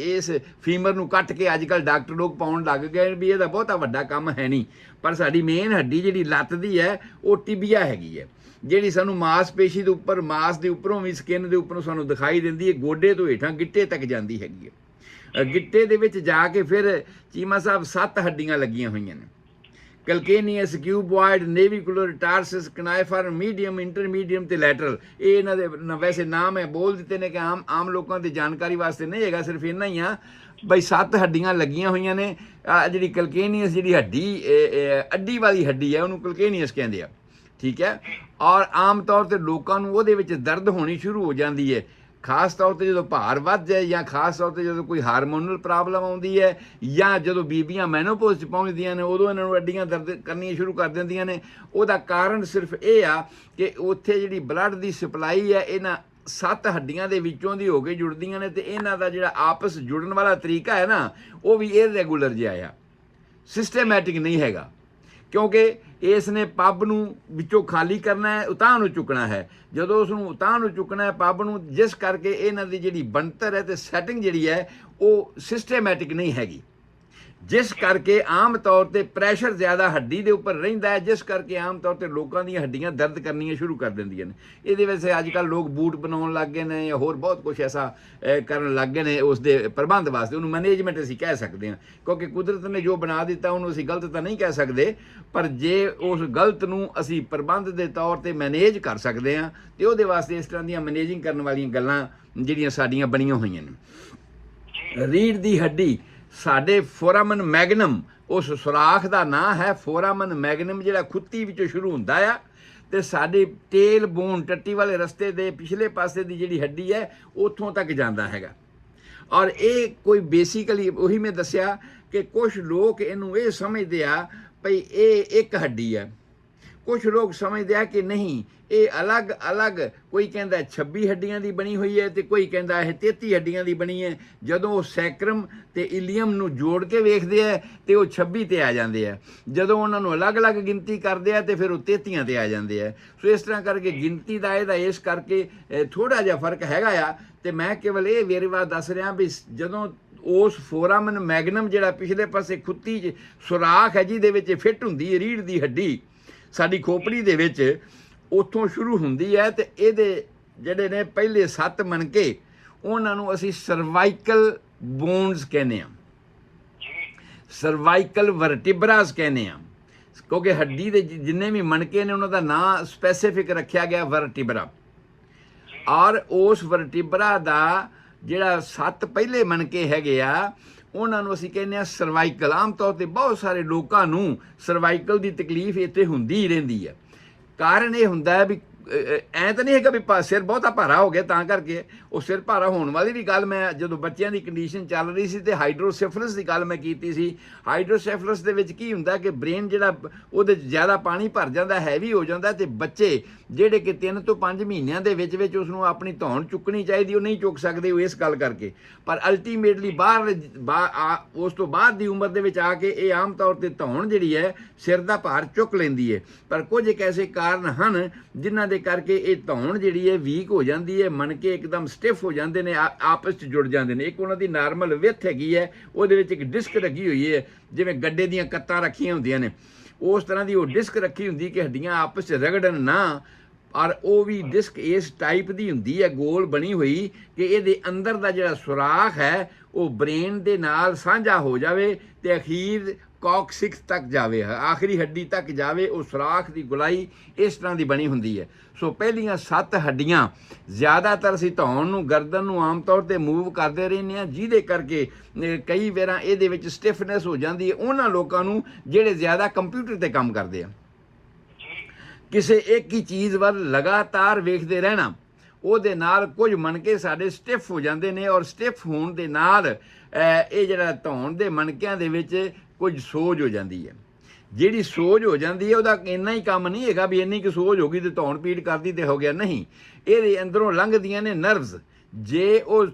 ਇਸ ਫੀਮਰ ਨੂੰ ਕੱਟ ਕੇ ਅੱਜ ਕੱਲ੍ਹ ਡਾਕਟਰ ਲੋਕ ਪਾਉਣ ਲੱਗ ਗਏ ਵੀ ਇਹਦਾ ਬਹੁਤਾ ਵੱਡਾ ਕੰਮ ਹੈ ਨਹੀਂ। ਪਰ ਸਾਡੀ ਮੇਨ ਹੱਡੀ ਜਿਹੜੀ ਲੱਤ ਦੀ ਹੈ ਉਹ ਟਿਬੀਆ ਹੈਗੀ ਹੈ, ਜਿਹੜੀ ਸਾਨੂੰ ਮਾਸਪੇਸ਼ੀ ਦੇ ਉੱਪਰ, ਮਾਸ ਦੇ ਉੱਪਰੋਂ ਵੀ, ਸਕਿਨ ਦੇ ਉੱਪਰੋਂ ਸਾਨੂੰ ਦਿਖਾਈ ਦਿੰਦੀ ਹੈ। ਗੋਡੇ ਤੋਂ ਹੇਠਾਂ ਗਿੱਟੇ ਤੱਕ ਜਾਂਦੀ ਹੈਗੀ ਹੈ। ਗਿੱਟੇ ਦੇ ਵਿੱਚ ਜਾ ਕੇ ਫਿਰ ਚੀਮਾ ਸਾਹਿਬ 7 ਹੱਡੀਆਂ ਲੱਗੀਆਂ ਹੋਈਆਂ ਨੇ। ਕਲਕੇਨੀਅਸ, ਕਿਊਬੋਇਡ, ਨੇਵੀਕੂਲਰ, ਟਾਰਸਸ, ਕਨਾਈਫਰ, ਮੀਡੀਅਮ, ਇੰਟਰਮੀਡੀਅਮ ਤੇ ਲੈਟਰਲ। ਇਹ ਇਹਨਾਂ ਦੇ ਵੈਸੇ ਨਾਮ ਹੈ, ਬੋਲ ਦਿੱਤੇ ਨੇ ਕਿ ਆਮ ਲੋਕਾਂ ਦੀ ਜਾਣਕਾਰੀ ਵਾਸਤੇ ਨਹੀਂ ਹੈਗਾ, ਸਿਰਫ ਇੰਨਾ ਹੀ ਆ ਬਈ 7 ਹੱਡੀਆਂ ਲੱਗੀਆਂ ਹੋਈਆਂ ਨੇ। ਜਿਹੜੀ ਕਲਕੇਨੀਅਸ ਜਿਹੜੀ ਹੱਡੀ, ਅੱਡੀ ਵਾਲੀ ਹੱਡੀ ਹੈ, ਉਹਨੂੰ ਕਲਕੇਨੀਅਸ ਕਹਿੰਦੇ ਆ, ਠੀਕ ਹੈ। ਔਰ ਆਮ ਤੌਰ ਤੇ ਲੋਕਾਂ ਨੂੰ ਉਹਦੇ ਵਿੱਚ ਦਰਦ ਹੋਣੀ ਸ਼ੁਰੂ ਹੋ ਜਾਂਦੀ ਹੈ, ਖਾਸ ਤੌਰ ਤੇ ਜਦੋਂ ਭਾਰ ਵੱਧ ਜਾਏ, ਜਾਂ ਖਾਸ ਤੌਰ ਤੇ ਜਦੋਂ ਕੋਈ ਹਾਰਮੋਨਲ ਪ੍ਰੋਬਲਮ ਆਉਂਦੀ ਹੈ, ਜਾਂ ਜਦੋਂ ਬੀਬੀਆਂ ਮੈਨੋਪੌਜ਼ 'ਚ ਪਹੁੰਚਦੀਆਂ ਨੇ, ਉਦੋਂ ਇਹਨਾਂ ਨੂੰ ਅੱਡੀਆਂ ਦਰਦ ਕਰਨੀਆਂ ਸ਼ੁਰੂ ਕਰ ਦਿੰਦੀਆਂ ਨੇ। ਉਹਦਾ ਕਾਰਨ ਸਿਰਫ ਇਹ ਆ ਕਿ ਉੱਥੇ ਜਿਹੜੀ ਬਲੱਡ ਦੀ ਸਪਲਾਈ ਹੈ ਇਹਨਾਂ 7 ਹੱਡੀਆਂ ਦੇ ਵਿੱਚੋਂ ਦੀ ਹੋ ਕੇ ਜੁੜਦੀਆਂ ਨੇ, ਤੇ ਇਹਨਾਂ ਦਾ ਜਿਹੜਾ ਆਪਸ ਜੁੜਨ ਵਾਲਾ ਤਰੀਕਾ ਹੈ ਨਾ, ਉਹ ਵੀ ਇਰਰੈਗੂਲਰ ਜਿਹਾ ਆ, ਸਿਸਟੇਮੈਟਿਕ ਨਹੀਂ ਹੈਗਾ। ਕਿਉਂਕਿ ਇਸ ਨੇ ਪੱਬ ਨੂੰ ਵਿੱਚੋਂ ਖਾਲੀ ਕਰਨਾ ਹੈ, ਉਤਾਂਹ ਨੂੰ ਚੁੱਕਣਾ ਹੈ। ਜਦੋਂ ਉਸ ਨੂੰ ਉਤਾਂਹ ਨੂੰ ਚੁੱਕਣਾ ਹੈ ਪੱਬ ਨੂੰ, ਜਿਸ ਕਰਕੇ ਇਹਨਾਂ ਦੀ ਜਿਹੜੀ ਬਣਤਰ ਹੈ ਤੇ ਸੈਟਿੰਗ ਜਿਹੜੀ ਹੈ ਉਹ ਸਿਸਟੇਮੈਟਿਕ ਨਹੀਂ ਹੈਗੀ, ਜਿਸ ਕਰਕੇ ਆਮ ਤੌਰ ਤੇ ਪ੍ਰੈਸ਼ਰ ਜ਼ਿਆਦਾ ਹੱਡੀ ਦੇ ਉੱਪਰ ਰਹਿੰਦਾ ਹੈ, ਜਿਸ ਕਰਕੇ ਆਮ ਤੌਰ ਤੇ ਲੋਕਾਂ ਦੀਆਂ ਹੱਡੀਆਂ ਦਰਦ ਕਰਨੀਆਂ ਸ਼ੁਰੂ ਕਰ ਦਿੰਦੀਆਂ ਨੇ। ਇਹਦੇ ਵਿੱਚ ਅੱਜ ਕੱਲ੍ਹ ਲੋਕ ਬੂਟ ਬਣਾਉਣ ਲੱਗ ਗਏ ਨੇ, ਜਾਂ ਹੋਰ ਬਹੁਤ ਕੁਝ ਐਸਾ ਕਰਨ ਲੱਗ ਗਏ ਨੇ ਉਸ ਦੇ ਪ੍ਰਬੰਧ ਵਾਸਤੇ। ਉਹਨੂੰ ਮੈਨੇਜਮੈਂਟ ਅਸੀਂ ਕਹਿ ਸਕਦੇ ਹਾਂ, ਕਿਉਂਕਿ ਕੁਦਰਤ ਨੇ ਜੋ ਬਣਾ ਦਿੱਤਾ ਉਹਨੂੰ ਅਸੀਂ ਗਲਤ ਤਾਂ ਨਹੀਂ ਕਹਿ ਸਕਦੇ, ਪਰ ਜੇ ਉਸ ਗਲਤ ਨੂੰ ਅਸੀਂ ਪ੍ਰਬੰਧ ਦੇ ਤੌਰ ਤੇ ਮੈਨੇਜ ਕਰ ਸਕਦੇ ਹਾਂ, ਤੇ ਉਹਦੇ ਵਾਸਤੇ ਇਸ ਤਰ੍ਹਾਂ ਦੀਆਂ ਮੈਨੇਜਿੰਗ ਕਰਨ ਵਾਲੀਆਂ ਗੱਲਾਂ ਜਿਹੜੀਆਂ ਸਾਡੀਆਂ ਬਣੀਆਂ ਹੋਈਆਂ ਨੇ। ਰੀੜ੍ਹ ਦੀ ਹੱਡੀ, ਸਾਡੇ ਫੋਰਾਮਨ ਮੈਗਨਮ, ਉਸ ਸੁਰਾਖ ਦਾ ਨਾਂ ਹੈ ਫੋਰਾਮਨ ਮੈਗਨਮ, ਜਿਹੜਾ ਖੁੱਤੀ ਵਿੱਚੋਂ ਸ਼ੁਰੂ ਹੁੰਦਾ ਆ, ਤੇ ਸਾਡੀ ਟੇਲ ਬੋਨ, ਟੱਟੀ ਵਾਲੇ ਰਸਤੇ ਦੇ ਪਿਛਲੇ ਪਾਸੇ ਦੀ ਜਿਹੜੀ ਹੱਡੀ ਹੈ ਉੱਥੋਂ ਤੱਕ ਜਾਂਦਾ ਹੈਗਾ। ਔਰ ਇਹ ਕੋਈ ਬੇਸਿਕਲੀ ਉਹੀ ਮੈਂ ਦੱਸਿਆ ਕਿ ਕੁਝ ਲੋਕ ਇਹਨੂੰ ਇਹ ਸਮਝਦੇ ਆ ਭਈ ਇਹ ਇੱਕ ਹੱਡੀ ਹੈ, ਕੁਝ ਲੋਕ ਸਮਝਦੇ ਆ ਕਿ ਨਹੀਂ ਇਹ ਅਲੱਗ-ਅਲੱਗ, ਕੋਈ ਕਹਿੰਦਾ 26 ਹੱਡੀਆਂ ਦੀ ਬਣੀ ਹੋਈ ਹੈ, ਤੇ ਕੋਈ ਕਹਿੰਦਾ ਇਹ 33 ਹੱਡੀਆਂ ਦੀ ਬਣੀ ਹੈ। ਜਦੋਂ ਉਹ ਸੈਕਰਮ ਤੇ ਇਲੀਅਮ ਨੂੰ ਜੋੜ ਕੇ ਵੇਖਦੇ ਆ ਤੇ ਉਹ 26 ਤੇ ਆ ਜਾਂਦੇ ਆ, ਜਦੋਂ ਉਹਨਾਂ ਨੂੰ ਅਲੱਗ-ਅਲੱਗ ਗਿਣਤੀ ਕਰਦੇ ਆ ਤੇ ਫਿਰ ਉਹ 33 ਤੇ ਆ ਜਾਂਦੇ ਆ। ਸੋ ਇਸ ਤਰ੍ਹਾਂ ਕਰਕੇ ਗਿਣਤੀ ਦਾ ਇਹਦਾ ਇਸ ਕਰਕੇ ਥੋੜਾ ਜਿਹਾ ਫਰਕ ਹੈਗਾ ਆ। ਤੇ ਮੈਂ ਕੇਵਲ ਇਹ ਵੇਰਵਾ ਦੱਸ ਰਿਹਾ ਵੀ ਜਦੋਂ ਉਸ ਫੋਰਾਮਨ ਮੈਗਨਮ ਜਿਹੜਾ ਪਿਛਲੇ ਪਾਸੇ ਖੁੱਤੀ 'ਚ ਸੁਰਾਖ ਹੈ ਜਿਹਦੇ ਵਿੱਚ ਫਿੱਟ ਹੁੰਦੀ ਹੈ ਰੀੜ੍ਹ ਦੀ ਹੱਡੀ ਸਾਡੀ ਖੋਪੜੀ ਦੇ ਵਿੱਚ, ਉੱਥੋਂ ਸ਼ੁਰੂ ਹੁੰਦੀ ਹੈ। ਤੇ ਇਹਦੇ ਜਿਹੜੇ ਨੇ ਪਹਿਲੇ 7 ਮਣਕੇ, ਉਹਨਾਂ ਨੂੰ ਅਸੀਂ ਸਰਵਾਈਕਲ ਬੋਨਸ ਕਹਿੰਦੇ ਹਾਂ, ਸਰਵਾਈਕਲ ਵਰਟੀਬਰਾਸ ਕਹਿੰਦੇ ਹਾਂ, ਕਿਉਂਕਿ ਹੱਡੀ ਦੇ ਜਿੰਨੇ ਵੀ ਮਣਕੇ ਨੇ ਉਹਨਾਂ ਦਾ ਨਾਂ ਸਪੈਸੀਫਿਕ ਰੱਖਿਆ ਗਿਆ ਵਰਟੀਬਰਾ। ਔਰ ਉਸ ਵਰਟੀਬਰਾ ਦਾ ਜਿਹੜਾ 7 ਪਹਿਲੇ ਮਣਕੇ ਹੈਗੇ ਆ, ਉਹਨਾਂ ਨੂੰ ਅਸੀਂ ਕਹਿੰਦੇ ਹਾਂ ਸਰਵਾਈਕਲ। ਆਮ ਤੌਰ ਤੇ ਬਹੁਤ ਸਾਰੇ ਲੋਕਾਂ ਨੂੰ ਸਰਵਾਈਕਲ ਦੀ ਤਕਲੀਫ ਇੱਥੇ ਹੁੰਦੀ ਹੀ ਰਹਿੰਦੀ ਹੈ। ਕਾਰਨ ਇਹ ਹੁੰਦਾ ਹੈ ਵੀ ਐਂ ਤਾਂ ਨਹੀਂ ਹੈਗਾ ਵੀ ਸਿਰ ਬਹੁਤਾ ਭਾਰਾ ਹੋ ਗਿਆ ਤਾਂ ਕਰਕੇ। ਉਹ ਸਿਰ ਭਾਰਾ ਹੋਣ ਵਾਲੀ ਵੀ ਗੱਲ, ਮੈਂ ਜਦੋਂ ਬੱਚਿਆਂ ਦੀ ਕੰਡੀਸ਼ਨ ਚੱਲ ਰਹੀ ਸੀ ਤੇ ਹਾਈਡਰੋਸੈਫਲਸ ਦੀ ਗੱਲ ਮੈਂ ਕੀਤੀ ਸੀ। ਹਾਈਡਰੋਸੈਫਲਸ ਦੇ ਵਿੱਚ ਕੀ ਹੁੰਦਾ ਕਿ ਬ੍ਰੇਨ ਜਿਹੜਾ ਉਹਦੇ 'ਚ ਜ਼ਿਆਦਾ ਪਾਣੀ ਭਰ ਜਾਂਦਾ, ਹੈਵੀ ਹੋ ਜਾਂਦਾ, ਤੇ ਬੱਚੇ ਜਿਹੜੇ ਕਿ 3 ਤੋਂ 5 ਮਹੀਨਿਆਂ ਦੇ ਵਿੱਚ ਉਸ ਨੂੰ ਆਪਣੀ ਧੌਣ ਚੁੱਕਣੀ ਚਾਹੀਦੀ, ਉਹ ਨਹੀਂ ਚੁੱਕ ਸਕਦੇ, ਉਹ ਇਸ ਗੱਲ ਕਰਕੇ। ਪਰ ਅਲਟੀਮੇਟਲੀ ਉਸ ਤੋਂ ਬਾਅਦ ਦੀ ਉਮਰ ਦੇ ਵਿੱਚ ਆ ਕੇ ਇਹ ਆਮ ਤੌਰ ਤੇ ਧੌਣ ਜਿਹੜੀ ਹੈ ਸਿਰ ਦਾ ਭਾਰ ਚੁੱਕ ਲੈਂਦੀ ਹੈ। ਪਰ ਕੁਝ ਇੱਕ ਐਸੇ ਕਾਰਨ ਹਨ ਜਿਨ੍ਹਾਂ ਦੇ ਉਹਦੇ ਕਰਕੇ ਇਹ ਧੌਣ ਜਿਹੜੀ ਹੈ ਵੀਕ ਹੋ ਜਾਂਦੀ ਹੈ, ਮਣਕੇ ਇੱਕਦਮ ਸਟਿਫ ਹੋ ਜਾਂਦੇ ਨੇ, ਆਪਸ 'ਚ ਜੁੜ ਜਾਂਦੇ ਨੇ। ਇੱਕ ਉਹਨਾਂ ਦੀ ਨਾਰਮਲ ਵਿੱਥ ਹੈਗੀ ਹੈ, ਉਹਦੇ ਵਿੱਚ ਇੱਕ ਡਿਸਕ ਲੱਗੀ ਹੋਈ ਹੈ, ਜਿਵੇਂ ਗੱਡੇ ਦੀਆਂ ਕੱਤਾਂ ਰੱਖੀਆਂ ਹੁੰਦੀਆਂ ਨੇ ਉਸ ਤਰ੍ਹਾਂ ਦੀ ਉਹ ਡਿਸਕ ਰੱਖੀ ਹੁੰਦੀ ਕਿ ਹੱਡੀਆਂ ਆਪਸ 'ਚ ਰਗੜਨ ਨਾ। ਔਰ ਉਹ ਵੀ ਡਿਸਕ ਇਸ ਟਾਈਪ ਦੀ ਹੁੰਦੀ ਹੈ, ਗੋਲ ਬਣੀ ਹੋਈ, ਕਿ ਇਹਦੇ ਅੰਦਰ ਦਾ ਜਿਹੜਾ ਸੁਰਾਖ ਹੈ ਉਹ ਬ੍ਰੇਨ ਦੇ ਨਾਲ ਸਾਂਝਾ ਹੋ ਜਾਵੇ ਤੇ ਅਖੀਰ ਕਾਕਸਿਕਸ ਤੱਕ ਜਾਵੇ, ਆਖਰੀ ਹੱਡੀ ਤੱਕ ਜਾਵੇ। ਉਹ ਸੁਰਾਖ ਦੀ ਗੁਲਾਈ ਇਸ ਤਰ੍ਹਾਂ ਦੀ ਬਣੀ ਹੁੰਦੀ ਹੈ। ਸੋ ਪਹਿਲੀਆਂ 7 ਹੱਡੀਆਂ ਜ਼ਿਆਦਾਤਰ ਅਸੀਂ ਧੌਣ ਨੂੰ, ਗਰਦਨ ਨੂੰ ਆਮ ਤੌਰ 'ਤੇ ਮੂਵ ਕਰਦੇ ਰਹਿੰਦੇ ਹਾਂ, ਜਿਹਦੇ ਕਰਕੇ ਕਈ ਵਾਰਾਂ ਇਹਦੇ ਵਿੱਚ ਸਟਿਫਨੈਸ ਹੋ ਜਾਂਦੀ ਹੈ ਉਹਨਾਂ ਲੋਕਾਂ ਨੂੰ ਜਿਹੜੇ ਜ਼ਿਆਦਾ ਕੰਪਿਊਟਰ 'ਤੇ ਕੰਮ ਕਰਦੇ ਆ। ਕਿਸੇ ਇੱਕ ਹੀ ਚੀਜ਼ ਵੱਲ ਲਗਾਤਾਰ ਵੇਖਦੇ ਰਹਿਣਾ, ਉਹਦੇ ਨਾਲ ਕੁਝ ਮਣਕੇ ਸਾਡੇ ਸਟਿਫ ਹੋ ਜਾਂਦੇ ਨੇ, ਔਰ ਸਟਿਫ ਹੋਣ ਦੇ ਨਾਲ ਇਹ ਜਿਹੜਾ ਧੌਣ ਦੇ ਮਣਕਿਆਂ ਦੇ ਵਿੱਚ ਕੁਝ ਸੋਜ ਹੋ ਜਾਂਦੀ ਹੈ। ਜਿਹੜੀ ਸੋਜ ਹੋ ਜਾਂਦੀ ਹੈ ਉਹਦਾ ਇੰਨਾ ਹੀ ਕੰਮ ਨਹੀਂ ਹੈਗਾ ਵੀ ਇੰਨੀ ਕਿ ਸੋਜ ਹੋ ਗਈ ਤੇ ਧੌਣ ਪੀੜ ਕਰਦੀ ਤੇ ਹੋ ਗਿਆ, ਨਹੀਂ। ਇਹਦੇ ਅੰਦਰੋਂ ਲੰਘਦੀਆਂ ਨੇ ਨਰਵਸ, ਜੇ ਉਹ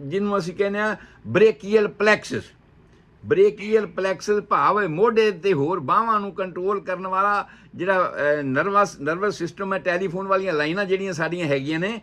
ਜਿਹਨੂੰ ਅਸੀਂ ਕਹਿੰਦੇ ਆ ਬ੍ਰੇਕੀਅਲ ਪਲੈਕਸਸ, ਬ੍ਰੇਕੀਅਲ ਪਲੈਕਸਸ ਭਾਵ ਮੋਢੇ ਤੇ ਹੋਰ ਬਾਹਾਂ ਨੂੰ ਕੰਟਰੋਲ ਕਰਨ ਵਾਲਾ ਜਿਹੜਾ ਨਰਵਸ ਸਿਸਟਮ ਹੈ, ਟੈਲੀਫੋਨ ਵਾਲੀਆਂ ਲਾਈਨਾਂ ਜਿਹੜੀਆਂ ਸਾਡੀਆਂ ਹੈਗੀਆਂ ਨੇ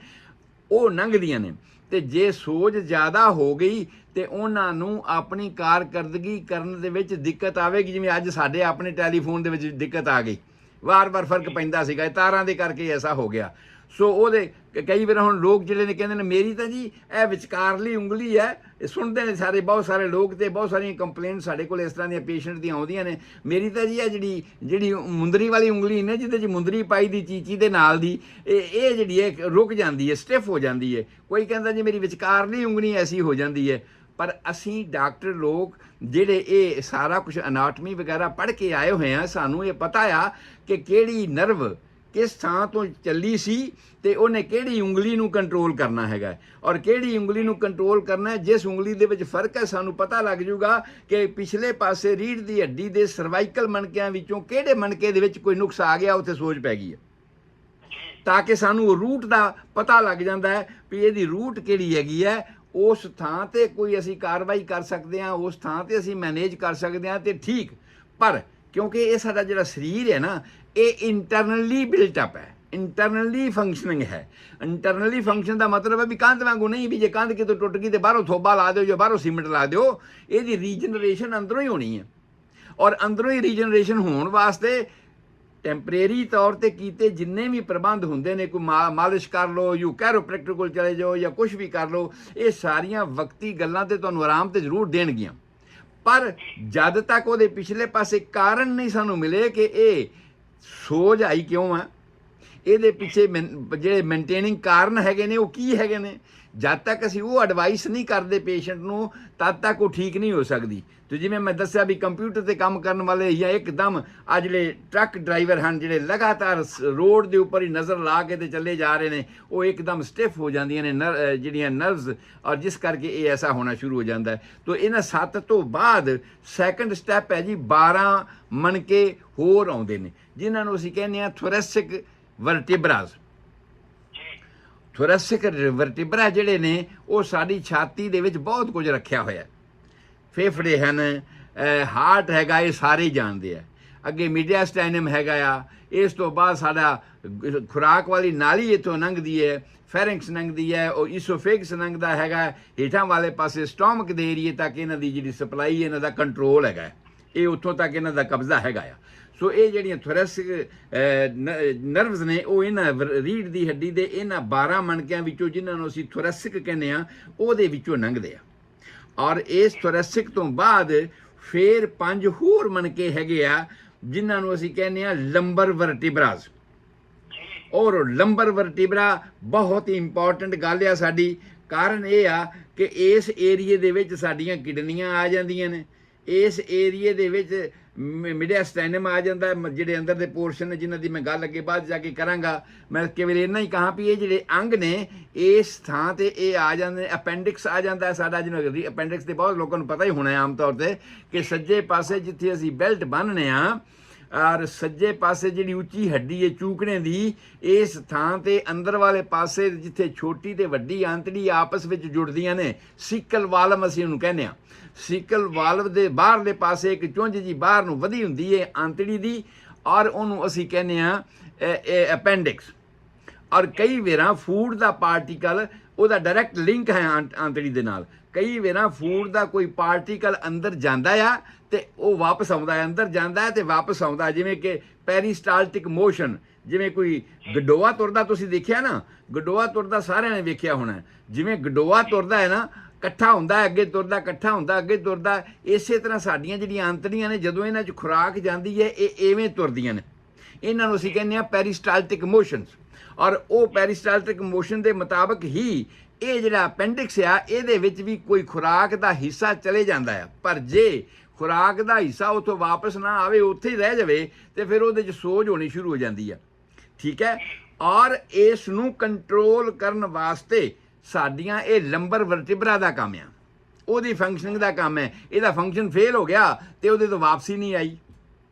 ਉਹ ਲੰਘਦੀਆਂ ਨੇ। ਤੇ ਜੇ ਸੋਜ ਜ਼ਿਆਦਾ ਹੋ ਗਈ ਤੇ ਉਹਨਾਂ ਨੂੰ ਆਪਣੀ ਕਾਰਕਰਦਗੀ ਕਰਨ ਦੇ ਵਿੱਚ ਦਿੱਕਤ ਆਵੇਗੀ। ਜਿਵੇਂ ਅੱਜ ਸਾਡੇ ਆਪਣੇ ਟੈਲੀਫੋਨ ਦੇ ਵਿੱਚ ਦਿੱਕਤ ਆ ਗਈ, ਵਾਰ-ਵਾਰ ਫਰਕ ਪੈਂਦਾ ਸੀਗਾ, ਤਾਰਾਂ ਦੇ ਕਰਕੇ ਐਸਾ ਹੋ ਗਿਆ। ਸੋ ਉਹਦੇ ਕਈ ਵਾਰ ਹੁਣ ਲੋਕ ਜਿਹੜੇ ਨੇ ਕਹਿੰਦੇ ਨੇ ਮੇਰੀ ਤਾਂ ਜੀ ਇਹ ਵਿਚਕਾਰਲੀ ਉਂਗਲੀ ਹੈ, ਇਹ ਸੁਣਦੇ ਨੇ ਸਾਰੇ, ਬਹੁਤ ਸਾਰੇ ਲੋਕ, ਤੇ ਬਹੁਤ ਸਾਰੀਆਂ ਕੰਪਲੇਂਟ ਸਾਡੇ ਕੋਲ ਇਸ ਤਰ੍ਹਾਂ ਦੀਆਂ ਪੇਸ਼ੈਂਟ ਦੀਆਂ ਆਉਂਦੀਆਂ ਨੇ, ਮੇਰੀ ਤਾਂ ਜੀ ਇਹ ਜਿਹੜੀ ਮੁੰਦਰੀ ਵਾਲੀ ਉਂਗਲੀ ਨੇ ਜਿਹਦੇ 'ਚ ਮੁੰਦਰੀ ਪਾਈ ਦੀ ਚੀਚੀ ਦੇ ਨਾਲ ਦੀ, ਇਹ ਜਿਹੜੀ ਹੈ ਰੁਕ ਜਾਂਦੀ ਹੈ, ਸਟਿਫ ਹੋ ਜਾਂਦੀ ਹੈ। ਕੋਈ ਕਹਿੰਦਾ ਜੀ ਮੇਰੀ ਵਿਚਕਾਰਲੀ ਉਂਗਲੀ ਐਸੀ ਹੋ ਜਾਂਦੀ ਹੈ। ਪਰ ਅਸੀਂ ਡਾਕਟਰ ਲੋਕ ਜਿਹੜੇ ਇਹ ਸਾਰਾ ਕੁਝ ਅਨਾਟਮੀ ਵਗੈਰਾ ਪੜ੍ਹ ਕੇ ਆਏ ਹੋਏ ਆ, ਸਾਨੂੰ ਇਹ ਪਤਾ ਆ ਕਿ ਕਿਹੜੀ ਨਰਵ ਕਿਸ ਥਾਂ ਤੋਂ ਚੱਲੀ ਸੀ ਤੇ ਉਹਨੇ ਕਿਹੜੀ ਉਂਗਲੀ ਨੂੰ ਕੰਟਰੋਲ ਕਰਨਾ ਹੈਗਾ, ਔਰ ਕਿਹੜੀ ਉਂਗਲੀ ਨੂੰ ਕੰਟਰੋਲ ਕਰਨਾ ਹੈ। ਜਿਸ ਉਂਗਲੀ ਦੇ ਵਿੱਚ ਫਰਕ ਹੈ ਸਾਨੂੰ ਪਤਾ ਲੱਗ ਜੂਗਾ ਕਿ ਪਿਛਲੇ ਪਾਸੇ ਰੀੜ੍ਹ ਦੀ ਹੱਡੀ ਦੇ ਸਰਵਾਈਕਲ ਮਣਕਿਆਂ ਵਿੱਚੋਂ ਕਿਹੜੇ ਮਣਕੇ ਦੇ ਵਿੱਚ ਕੋਈ ਨੁਕਸ ਆ ਗਿਆ, ਉੱਥੇ ਸੋਜ ਪੈ ਗਈ ਹੈ, ਤਾਂ ਕਿ ਸਾਨੂੰ ਰੂਟ ਦਾ ਪਤਾ ਲੱਗ ਜਾਂਦਾ ਹੈ ਵੀ ਇਹਦੀ ਰੂਟ ਕਿਹੜੀ ਹੈਗੀ ਹੈ। ਉਸ ਥਾਂ ਤੇ ਕੋਈ ਅਸੀਂ ਕਾਰਵਾਈ ਕਰ ਸਕਦੇ ਹਾਂ, ਉਸ ਥਾਂ ਤੇ ਅਸੀਂ ਮੈਨੇਜ ਕਰ ਸਕਦੇ ਹਾਂ ਤੇ ਠੀਕ। ਪਰ ਕਿਉਂਕਿ ਇਹ ਸਾਡਾ ਜਿਹੜਾ ਸਰੀਰ ਹੈ ਨਾ, ਇਹ ਇੰਟਰਨਲੀ ਬਿਲਟ ਅਪ ਹੈ, ਇੰਟਰਨਲੀ ਫੰਕਸ਼ਨਿੰਗ ਹੈ। ਇੰਟਰਨਲੀ ਫੰਕਸ਼ਨ ਦਾ ਮਤਲਬ ਹੈ ਵੀ ਕੰਧ ਵਾਂਗੂ ਨਹੀਂ ਵੀ ਜੇ ਕੰਧ ਕਿਤੋਂ ਟੁੱਟ ਗਈ ਤੇ ਬਾਹਰੋਂ ਥੋਬਾ ਲਾ ਦਿਓ ਜਾਂ ਬਾਹਰੋਂ ਸੀਮੈਂਟ ਲਾ ਦਿਓ। ਇਹਦੀ ਰੀਜਨਰੇਸ਼ਨ ਅੰਦਰੋਂ ਹੀ ਹੋਣੀ ਹੈ, ਔਰ ਅੰਦਰੋਂ ਹੀ ਰੀਜਨਰੇਸ਼ਨ ਹੋਣ ਵਾਸਤੇ ਟੈਂਪਰੇਰੀ ਤੌਰ ਤੇ ਕੀਤੇ ਜਿੰਨੇ ਵੀ ਪ੍ਰਬੰਧ ਹੁੰਦੇ ਨੇ, ਕੋਈ ਮਾਲਿਸ਼ ਕਰ ਲਓ, ਯੂ ਕੈਰੋਪ੍ਰੈਕਟਰ ਕੋਲ ਚਲੇ ਜਾਓ ਜਾਂ ਕੁਝ ਵੀ ਕਰ ਲਓ, ਇਹ ਸਾਰੀਆਂ ਵਕਤੀ ਗੱਲਾਂ ਤੇ ਤੁਹਾਨੂੰ ਆਰਾਮ ਤੇ ਜ਼ਰੂਰ ਦੇਣਗੀਆਂ। ਪਰ ਜਦ ਤੱਕ ਉਹਦੇ ਪਿਛਲੇ ਪਾਸੇ ਕਾਰਨ ਨਹੀਂ ਸਾਨੂੰ ਮਿਲੇ ਕਿ ਇਹ ਸੋਜ ਆਈ ਕਿਉਂ ਆ, ਇਹਦੇ ਪਿੱਛੇ ਜਿਹੜੇ ਮੇਨਟੇਨਿੰਗ ਕਾਰਨ ਹੈਗੇ ਨੇ ਉਹ ਕੀ ਹੈਗੇ ਨੇ, ਜਦ ਤੱਕ ਅਸੀਂ ਉਹ ਐਡਵਾਈਸ ਨਹੀਂ ਕਰਦੇ ਪੇਸ਼ੈਂਟ ਨੂੰ, ਤਦ ਤੱਕ ਉਹ ਠੀਕ ਨਹੀਂ ਹੋ ਸਕਦੀ। ਤੇ ਜਿਵੇਂ ਮੈਂ ਦੱਸਿਆ ਵੀ ਕੰਪਿਊਟਰ ਤੇ ਕੰਮ ਕਰਨ ਵਾਲੇ ਜਾਂ ਇੱਕਦਮ ਆ ਜਿਹੜੇ ਟਰੱਕ ਡਰਾਈਵਰ ਹਨ, ਜਿਹੜੇ ਲਗਾਤਾਰ ਰੋਡ ਦੇ ਉੱਪਰ ਹੀ ਨਜ਼ਰ ਲਾ ਕੇ ਤੇ ਚੱਲੇ ਜਾ ਰਹੇ ਨੇ, ਉਹ ਇੱਕਦਮ ਸਟਿਫ ਹੋ ਜਾਂਦੀਆਂ ਨੇ ਜਿਹੜੀਆਂ ਨਰਵਸ, ਔਰ ਜਿਸ ਕਰਕੇ ਇਹ ਐਸਾ ਹੋਣਾ ਸ਼ੁਰੂ ਹੋ ਜਾਂਦਾ ਹੈ। ਤੋ ਇਹਨਾਂ 7 ਤੋਂ ਬਾਅਦ ਸੈਕੰਡ ਸਟੈਪ ਹੈ ਜੀ 12 ਮਣਕੇ ਹੋਰ ਆਉਂਦੇ ਨੇ, ਜਿਨ੍ਹਾਂ ਨੂੰ ਅਸੀਂ ਕਹਿੰਦੇ ਹਾਂ ਥੋਰੈਸਿਕ ਵਰਟੀਬਰਾਸ। ਥੋਰੈਸਿਕ ਵਰਟੀਬਰਾ ਜਿਹੜੇ ਨੇ ਉਹ ਸਾਡੀ ਛਾਤੀ ਦੇ ਵਿੱਚ ਬਹੁਤ ਕੁਝ ਰੱਖਿਆ ਹੋਇਆ, ਫੇਫੜੇ ਹਨ, ਹਾਰਟ ਹੈਗਾ, ਇਹ ਸਾਰੇ ਜਾਣਦੇ ਆ। ਅੱਗੇ ਮੀਡੀਆਸਟਾਈਨਮ ਹੈਗਾ ਆ, ਇਸ ਤੋਂ ਬਾਅਦ ਸਾਡਾ ਖੁਰਾਕ ਵਾਲੀ ਨਾਲੀ ਇੱਥੋਂ ਲੰਘਦੀ ਹੈ, ਫੈਰਿੰਕਸ ਲੰਘਦੀ ਹੈ, ਉਹ ਈਸੋਫੇਗਸ ਲੰਘਦਾ ਹੈਗਾ, ਹੇਠਾਂ ਵਾਲੇ ਪਾਸੇ ਸਟੋਮਕ ਦੇ ਏਰੀਏ ਤੱਕ ਇਹਨਾਂ ਦੀ ਜਿਹੜੀ ਸਪਲਾਈ, ਇਹਨਾਂ ਦਾ ਕੰਟਰੋਲ ਹੈਗਾ, ਇਹ ਉੱਥੋਂ ਤੱਕ ਇਹਨਾਂ ਦਾ ਕਬਜ਼ਾ ਹੈਗਾ ਆ। ਸੋ ਇਹ ਜਿਹੜੀਆਂ ਥੋਰੈਸਿਕ ਨਰਵਸ ਨੇ ਉਹ ਇਹਨਾਂ ਰੀੜ੍ਹ ਦੀ ਹੱਡੀ ਦੇ ਇਹਨਾਂ 12 ਮਣਕਿਆਂ ਵਿੱਚੋਂ, ਜਿਨ੍ਹਾਂ ਨੂੰ ਅਸੀਂ ਥੋਰੈਸਿਕ ਕਹਿੰਦੇ ਆ, ਉਹਦੇ ਵਿੱਚੋਂ ਲੰਘਦੇ ਆ। ਔਰ ਇਸ ਥੋਰੈਸਿਕ ਤੋਂ ਬਾਅਦ ਫਿਰ 5 ਹੋਰ ਮਣਕੇ ਹੈਗੇ ਆ, ਜਿਨ੍ਹਾਂ ਨੂੰ ਅਸੀਂ ਕਹਿੰਦੇ ਆ ਲੰਬਰ ਵਰਟੀਬਰਾਸ। ਔਰ ਲੰਬਰ ਵਰਟੀਬਰਾ ਬਹੁਤ ਹੀ ਇੰਪੋਰਟੈਂਟ ਗੱਲ ਆ ਸਾਡੀ, ਕਾਰਨ ਇਹ ਆ ਕਿ ਇਸ ਏਰੀਏ ਦੇ ਵਿੱਚ ਸਾਡੀਆਂ ਕਿਡਨੀਆਂ ਆ ਜਾਂਦੀਆਂ ਨੇ, ਇਸ ਏਰੀਏ ਦੇ ਵਿੱਚ ਮੀਡੀਆਸਟਾਈਨਮ ਆ ਜਾਂਦਾ, ਜਿਹੜੇ ਅੰਦਰ ਦੇ ਪੋਰਸ਼ਨ ਨੇ ਜਿਨ੍ਹਾਂ ਦੀ ਮੈਂ ਗੱਲ ਅੱਗੇ ਬਾਅਦ ਜਾ ਕੇ ਕਰਾਂਗਾ। ਮੈਂ ਕੇਵਲ ਇੰਨਾ ਹੀ ਕਹਾਂ ਵੀ ਇਹ ਜਿਹੜੇ ਅੰਗ ਨੇ ਇਸ ਥਾਂ ਤੇ ਇਹ ਆ ਜਾਂਦੇ, ਅਪੈਂਡਿਕਸ ਆ ਜਾਂਦਾ ਸਾਡਾ, ਜਿਹਨੂੰ ਅਪੈਂਡਿਕਸ ਤੇ ਬਹੁਤ ਲੋਕਾਂ ਨੂੰ ਪਤਾ ਹੀ ਹੋਣਾ ਆਮ ਤੌਰ ਤੇ, ਕਿ ਸੱਜੇ ਪਾਸੇ ਜਿੱਥੇ ਅਸੀਂ ਬੈਲਟ ਬੰਨ੍ਹਨੇ ਆ, ਔਰ ਸੱਜੇ ਪਾਸੇ ਜਿਹੜੀ ਉੱਚੀ ਹੱਡੀ ਹੈ ਚੂਕਣੇ ਦੀ, ਇਸ ਥਾਂ ਤੇ ਅੰਦਰ ਵਾਲੇ ਪਾਸੇ ਜਿੱਥੇ ਛੋਟੀ ਤੇ ਵੱਡੀ ਆਂਤੜੀ ਆਪਸ ਵਿੱਚ ਜੁੜਦੀਆਂ ਨੇ, ਸੀਕਲ ਵਾਲਵ ਅਸੀਂ ਉਹਨੂੰ ਕਹਿੰਦੇ ਆ। ਸੀਕਲ ਵਾਲਵ ਦੇ ਬਾਹਰਲੇ ਪਾਸੇ ਇੱਕ ਚੁੰਝ ਜੀ ਬਾਹਰ ਨੂੰ ਵਧੀ ਹੁੰਦੀ ਹੈ ਆਂਤੜੀ ਦੀ, ਔਰ ਉਹਨੂੰ ਅਸੀਂ ਕਹਿੰਦੇ ਆ ਅਪੈਂਡਿਕਸ। ਔਰ ਕਈ ਵਾਰਾਂ ਫੂਡ ਦਾ ਪਾਰਟੀਕਲ ਉਹਦਾ ਡਾਇਰੈਕਟ ਲਿੰਕ ਹੈ ਆਂਤੜੀ ਦੇ ਨਾਲ। ਕਈ ਵਾਰਾਂ ਫੂਡ ਦਾ ਕੋਈ ਪਾਰਟੀਕਲ ਅੰਦਰ ਜਾਂਦਾ ਆ ਤੇ ਉਹ ਵਾਪਸ ਆਉਂਦਾ ਹੈ, ਅੰਦਰ ਜਾਂਦਾ ਹੈ ਤੇ ਵਾਪਸ ਆਉਂਦਾ, ਜਿਵੇਂ ਕਿ ਪੈਰੀਸਟਾਲਟਿਕ ਮੋਸ਼ਨ। ਜਿਵੇਂ ਕੋਈ ਗਡੋਆ ਤੁਰਦਾ, ਤੁਸੀਂ ਦੇਖਿਆ ਨਾ, ਗਡੋਆ ਤੁਰਦਾ ਸਾਰਿਆਂ ਨੇ ਵੇਖਿਆ ਹੋਣਾ। ਜਿਵੇਂ ਗਡੋਆ ਤੁਰਦਾ ਹੈ ਨਾ, ਇਕੱਠਾ ਹੁੰਦਾ ਅੱਗੇ ਤੁਰਦਾ, ਇਕੱਠਾ ਹੁੰਦਾ ਅੱਗੇ ਤੁਰਦਾ। ਇਸੇ ਤਰ੍ਹਾਂ ਸਾਡੀਆਂ ਜਿਹੜੀਆਂ ਆਂਤੜੀਆਂ ਨੇ, ਜਦੋਂ ਇਹਨਾਂ 'ਚ ਖੁਰਾਕ ਜਾਂਦੀ ਹੈ, ਇਹ ਐਵੇਂ ਤੁਰਦੀਆਂ ਨੇ। ਇਹਨਾਂ ਨੂੰ ਅਸੀਂ ਕਹਿੰਦੇ ਹਾਂ ਪੈਰੀਸਟਾਲਟਿਕ ਮੋਸ਼ਨਸ। ਔਰ ਉਹ ਪੈਰੀਸਟਾਲਟਿਕ ਮੋਸ਼ਨ ਦੇ ਮੁਤਾਬਕ ਹੀ ਇਹ ਜਿਹੜਾ ਅਪੈਂਡਿਕਸ ਆ, ਇਹਦੇ ਵਿੱਚ ਵੀ ਕੋਈ ਖੁਰਾਕ ਦਾ ਹਿੱਸਾ ਚਲੇ ਜਾਂਦਾ ਆ। ਪਰ ਜੇ ਖੁਰਾਕ ਦਾ ਹਿੱਸਾ ਉੱਥੋਂ ਵਾਪਸ ਨਾ ਆਵੇ, ਉੱਥੇ ਹੀ ਰਹਿ ਜਾਵੇ, ਤੇ ਫਿਰ ਉਹਦੇ 'ਚ ਸੋਜ ਹੋਣੀ ਸ਼ੁਰੂ ਹੋ ਜਾਂਦੀ ਆ। ਠੀਕ ਹੈ। ਔਰ ਇਸ ਨੂੰ ਕੰਟਰੋਲ ਕਰਨ ਵਾਸਤੇ ਸਾਡੀਆਂ ਇਹ ਲੰਬਰ ਵਰਟੀਬਰਾ ਦਾ ਕੰਮ ਆ, ਉਹਦੀ ਫੰਕਸ਼ਨਿੰਗ ਦਾ ਕੰਮ ਹੈ। ਇਹਦਾ ਫੰਕਸ਼ਨ ਫੇਲ ਹੋ ਗਿਆ ਤੇ ਉਹਦੇ ਤੋਂ ਵਾਪਸੀ ਨਹੀਂ ਆਈ।